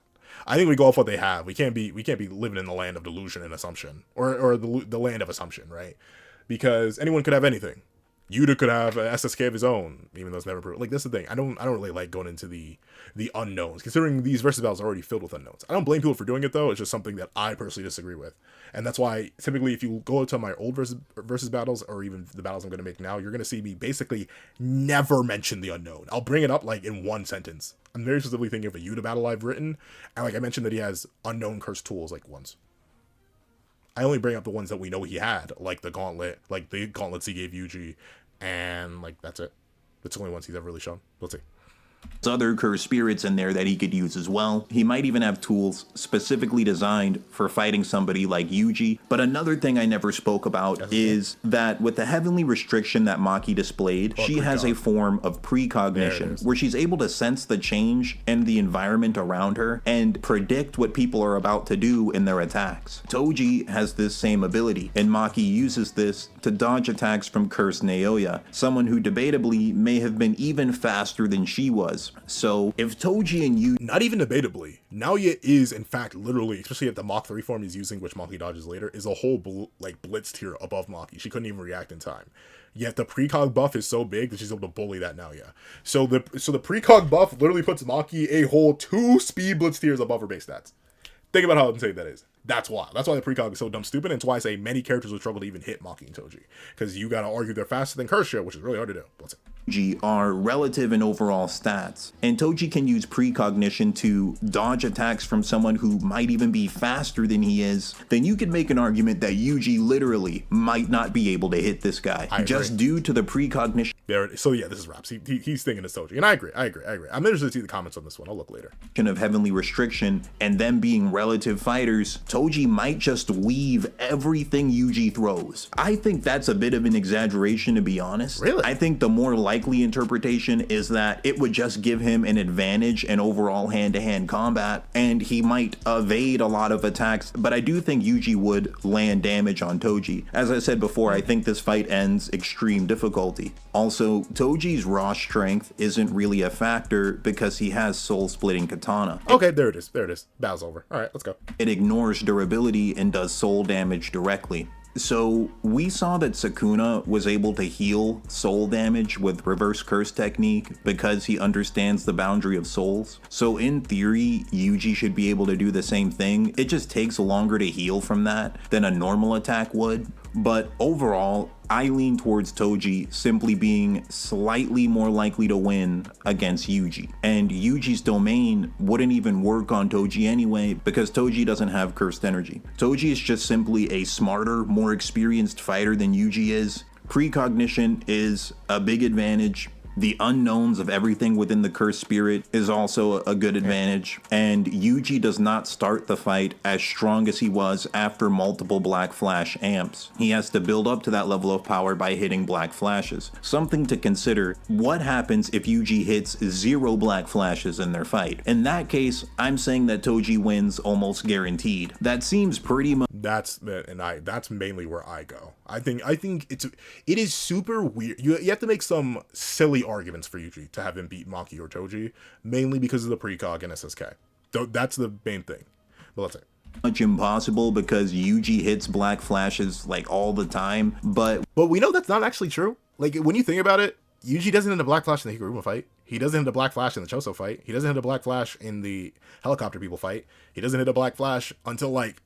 Speaker 1: I think we go off what they have. We can't be living in the land of delusion and assumption, or the land of assumption, right? Because anyone could have anything. Yuta could have an SSK of his own, even though it's never proven. Like, that's the thing. I don't really like going into the unknowns, considering these versus battles are already filled with unknowns. I don't blame people for doing it, though. It's just something that I personally disagree with. And that's why, typically, if you go to my old versus battles, or even the battles I'm going to make now, you're going to see me basically never mention the unknown. I'll bring it up, like, in one sentence. I'm very specifically thinking of a Yuta battle I've written, and, like, I mentioned that he has unknown cursed tools, like, once. I only bring up the ones that we know he had, like the gauntlets he gave Yuji, and, like, that's it. That's the only ones he's ever really shown. Let's see.
Speaker 2: There's other cursed spirits in there that he could use as well. He might even have tools specifically designed for fighting somebody like Yuji. But another thing I never spoke about is that with the heavenly restriction that Maki displayed, she has a form of precognition where she's able to sense the change in the environment around her and predict what people are about to do in their attacks. Toji has this same ability, and Maki uses this to dodge attacks from cursed Naoya, someone who debatably may have been even faster than she was. So if Toji and you...
Speaker 1: Not even debatably, Naoya is, in fact, literally, especially at the Mach 3 form he's using, which Maki dodges later, is a whole, blitz tier above Maki. She couldn't even react in time. Yet the precog buff is so big that she's able to bully that Naoya. So the precog buff literally puts Maki a whole 2 speed blitz tiers above her base stats. Think about how insane that is. That's why. That's why the precog is so dumb stupid, and it's why I say many characters would struggle to even hit Maki and Toji. Because you gotta argue they're faster than Kershaw, which is really hard to do. Let's see.
Speaker 2: Toji are relative in overall stats, and Toji can use precognition to dodge attacks from someone who might even be faster than he is. Then you could make an argument that Yuji literally might not be able to hit this guy just due to the precognition.
Speaker 1: So yeah, this is Raps. He's thinking it's Toji, and I agree. I'm interested to see the comments on this one. I'll look later.
Speaker 2: Of heavenly restriction and them being relative fighters, Toji might just weave everything Yuji throws. I think that's a bit of an exaggeration, to be honest.
Speaker 1: Really?
Speaker 2: I think the more likely interpretation is that it would just give him an advantage in overall hand-to-hand combat, and he might evade a lot of attacks, but I do think Yuji would land damage on Toji. As I said before, I think this fight ends extreme difficulty. Also, Toji's raw strength isn't really a factor because he has soul-splitting katana.
Speaker 1: Okay, there it is. Battle's over. All right, let's go.
Speaker 2: It ignores durability and does soul damage directly. So we saw that Sukuna was able to heal soul damage with reverse curse technique because he understands the boundary of souls. So in theory, Yuji should be able to do the same thing. It just takes longer to heal from that than a normal attack would. But overall, I lean towards Toji simply being slightly more likely to win against Yuji. And Yuji's domain wouldn't even work on Toji anyway because Toji doesn't have cursed energy. Toji is just simply a smarter, more experienced fighter than Yuji is. Precognition is a big advantage. The unknowns of everything within the cursed spirit is also a good advantage, and Yuji does not start the fight as strong as he was after multiple Black Flash amps. He has to build up to that level of power by hitting Black Flashes. Something to consider, what happens if Yuji hits 0 Black Flashes in their fight? In that case, I'm saying that Toji wins almost guaranteed. That seems pretty much...
Speaker 1: That's mainly where I go. I think it is super weird. You have to make some silly arguments for Yuji to have him beat Maki or Toji, mainly because of the precog and SSK. That's the main thing. But let's say
Speaker 2: much impossible because Yuji hits Black Flashes like all the time, but
Speaker 1: we know that's not actually true. Like, when you think about it, Yuji doesn't hit a Black Flash in the Higuruma fight. He doesn't hit a Black Flash in the Choso fight. He doesn't hit a Black Flash in the helicopter people fight. He doesn't hit a Black Flash until, like,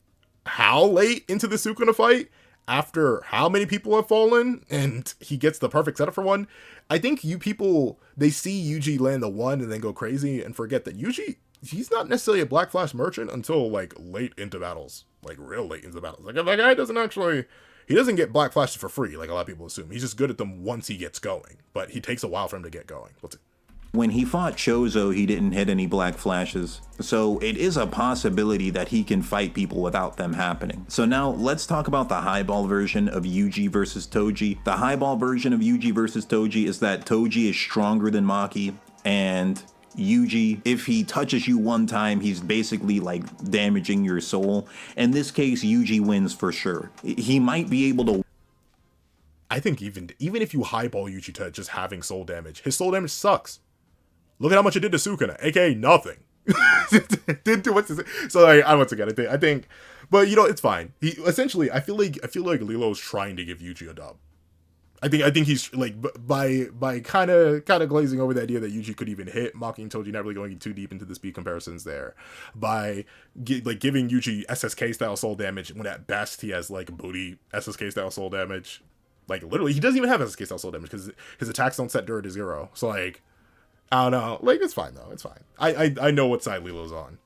Speaker 1: how late into the Sukuna fight? After how many people have fallen, and he gets the perfect setup for one. I think you people, they see Yuji land the one and then go crazy and forget that Yuji, he's not necessarily a Black Flash merchant until, like, late into battles. Like, real late into battles. Like, that guy he doesn't get Black Flashes for free, like a lot of people assume. He's just good at them once he gets going. But he takes a while for him to get going. Let's see.
Speaker 2: When he fought Chozo, he didn't hit any black flashes. So it is a possibility that he can fight people without them happening. So now let's talk about the highball version of Yuji versus Toji. The highball version of Yuji versus Toji is that Toji is stronger than Maki, and Yuji, if he touches you one time, he's basically like damaging your soul. In this case, Yuji wins for sure. He might be able to.
Speaker 1: I think even if you highball Yuji to just having soul damage, his soul damage sucks. Look at how much it did to Sukuna, aka nothing. Didn't do much to say. So once again, I think, but you know, it's fine. He essentially, I feel like LeeLos is trying to give Yuji a dub. I think he's like by kind of glazing over the idea that Yuji could even hit Maki and Toji, not really going too deep into the speed comparisons there, by giving Yuji SSK style soul damage when at best he has like booty SSK style soul damage. Like literally, he doesn't even have SSK style soul damage because his attacks don't set Dura to 0. So like, I don't know. Like it's fine though. It's fine. I know what side LeeLo's on.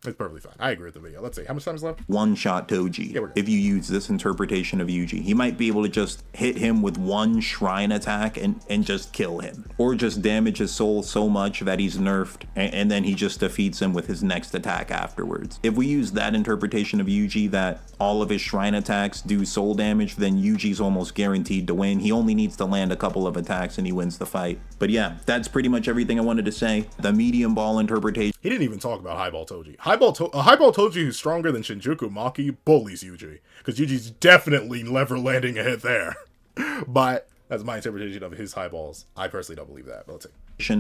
Speaker 1: It's perfectly fine. I agree with the video. Let's see. How much time is left?
Speaker 2: One-shot Toji.
Speaker 1: Yeah,
Speaker 2: if you use this interpretation of Yuji, he might be able to just hit him with one shrine attack and just kill him. Or just damage his soul so much that he's nerfed, and then he just defeats him with his next attack afterwards. If we use that interpretation of Yuji, that all of his shrine attacks do soul damage, then Yuji's almost guaranteed to win. He only needs to land a couple of attacks and he wins the fight. But yeah, that's pretty much everything I wanted to say. The medium ball interpretation.
Speaker 1: He didn't even talk about highball Toji. Highball Toji who's stronger than Shinjuku Maki bullies Yuji, because Yuji's definitely never landing a hit there. But that's my interpretation of his highballs. I personally don't believe that, but let's see.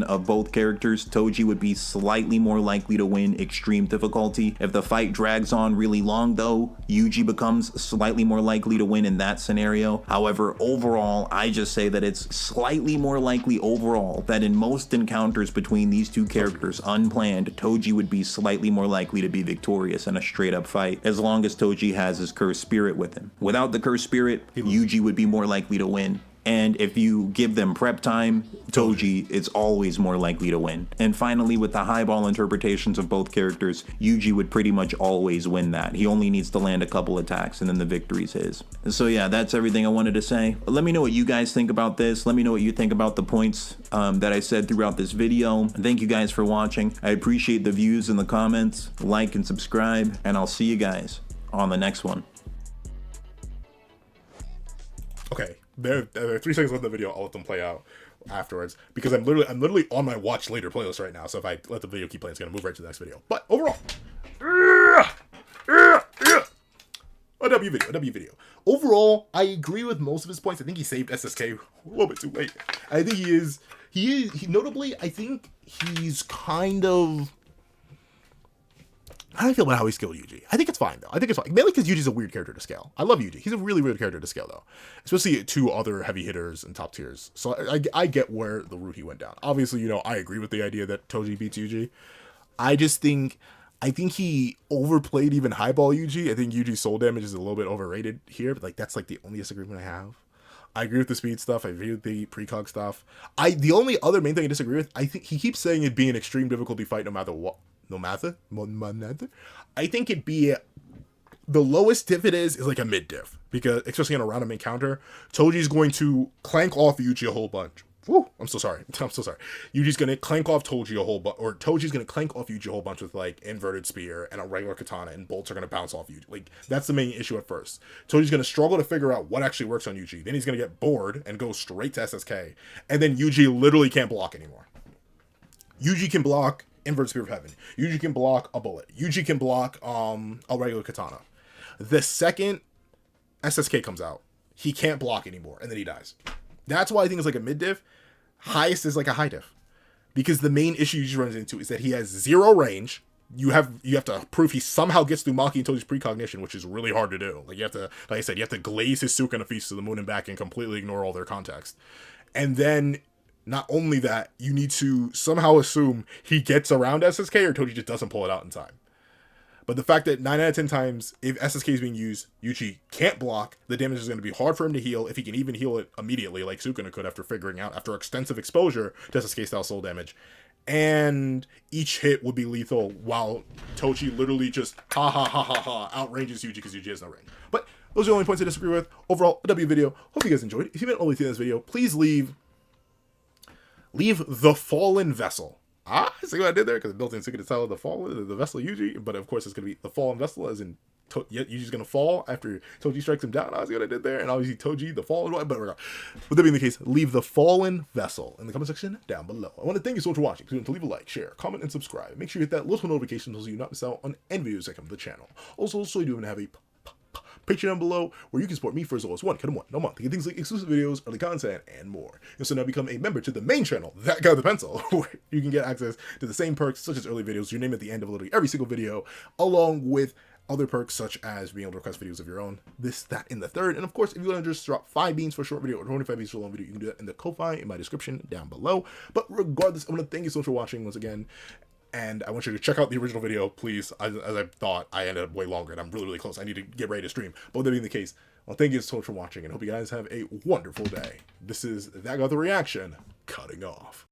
Speaker 2: Of both characters, Toji would be slightly more likely to win extreme difficulty. If the fight drags on really long though, Yuji becomes slightly more likely to win in that scenario. However, overall, I just say that it's slightly more likely overall that in most encounters between these two characters, unplanned, Toji would be slightly more likely to be victorious in a straight up fight, as long as Toji has his cursed spirit with him. Without the cursed spirit, Yuji would be more likely to win. And if you give them prep time, Toji is always more likely to win. And finally, with the highball interpretations of both characters, Yuji would pretty much always win that. He only needs to land a couple attacks and then the victory's his. So yeah, that's everything I wanted to say. Let me know what you guys think about this. Let me know what you think about the points that I said throughout this video. Thank you guys for watching. I appreciate the views in the comments. Like and subscribe, and I'll see you guys on the next one.
Speaker 1: Okay. There are 3 seconds left in the video. I'll let them play out afterwards, because I'm literally on my watch later playlist right now. So if I let the video keep playing, it's gonna move right to the next video. But overall, a W video. Overall, I agree with most of his points. I think he saved SSK a little bit too late. I think he notably, I think he's kind of. How do I feel about how he scaled Yuji? I think it's fine, though. I think it's fine. Mainly because Yuji's a weird character to scale. I love Yuji. He's a really weird character to scale, though. Especially 2 other heavy hitters and top tiers. So I get where the route he went down. Obviously, you know, I agree with the idea that Toji beats Yuji. I think he overplayed even highball Yuji. I think Yuji's soul damage is a little bit overrated here. But, like, that's, like, the only disagreement I have. I agree with the speed stuff. I agree with the precog stuff. The only other main thing I disagree with, I think he keeps saying it'd be an extreme difficulty fight no matter what. No matter. I think it'd be the lowest diff it is like a mid diff, because especially in a random encounter, Toji's going to clank off Yuji a whole bunch. Woo, I'm so sorry. Yuji's gonna clank off Toji a whole bunch, or Toji's gonna clank off Yuji a whole bunch with like inverted spear and a regular katana, and bolts are gonna bounce off Yuji. Like that's the main issue at first. Toji's gonna struggle to figure out what actually works on Yuji. Then he's gonna get bored and go straight to SSK, and then Yuji literally can't block anymore. Yuji can block Inverted Spear of Heaven. Yuji can block a bullet. Yuji can block a regular katana. The second SSK comes out, he can't block anymore, and then he dies. That's why I think it's like a mid diff. Highest is like a high diff, because the main issue Yuji runs into is that he has 0 range. You have to prove he somehow gets through Maki and Toji's precognition, which is really hard to do. Like you have to, like I said, you have to glaze his Sukuna feast to the moon and back and completely ignore all their context. And then not only that, you need to somehow assume he gets around SSK or Toji just doesn't pull it out in time. But the fact that 9 out of 10 times, if SSK is being used, Yuji can't block, the damage is going to be hard for him to heal, if he can even heal it immediately, like Sukuna could after extensive exposure to SSK style soul damage. And each hit would be lethal, while Toji literally just outranges Yuji because Yuji has no range. But those are the only points I disagree with. Overall, a W video. Hope you guys enjoyed. If you made it all the way through this video, please leave Leave the fallen vessel. Ah, see what I did there? Because built in secret style of the vessel Yuji, but of course it's going to be the fallen vessel, as in Yuji's going to fall after Toji strikes him down. I see what I did there, and obviously Toji, the fallen one, but with that being the case, leave the fallen vessel in the comment section down below. I want to thank you so much for watching. Please leave a like, share, comment, and subscribe. Make sure you hit that little notification so you not miss out on any videos that come to the channel. Also, you do have a Patreon down below where you can support me for as low as $1 a month to get things like exclusive videos, early content, and more. And so now become a member to the main channel, That Guy with the Pencil, where you can get access to the same perks such as early videos, your name at the end of literally every single video, along with other perks such as being able to request videos of your own, this, that, and the third. And of course, if you want to just drop 5 beans for a short video or 25 beans for a long video, you can do that in the Ko-Fi in my description down below. But regardless, I want to thank you so much for watching once again. And I want you to check out the original video, please. As I thought, I ended up way longer, and I'm really, really close. I need to get ready to stream. But with that being the case, well, thank you so much for watching, and hope you guys have a wonderful day. This is That Got the Reaction, cutting off.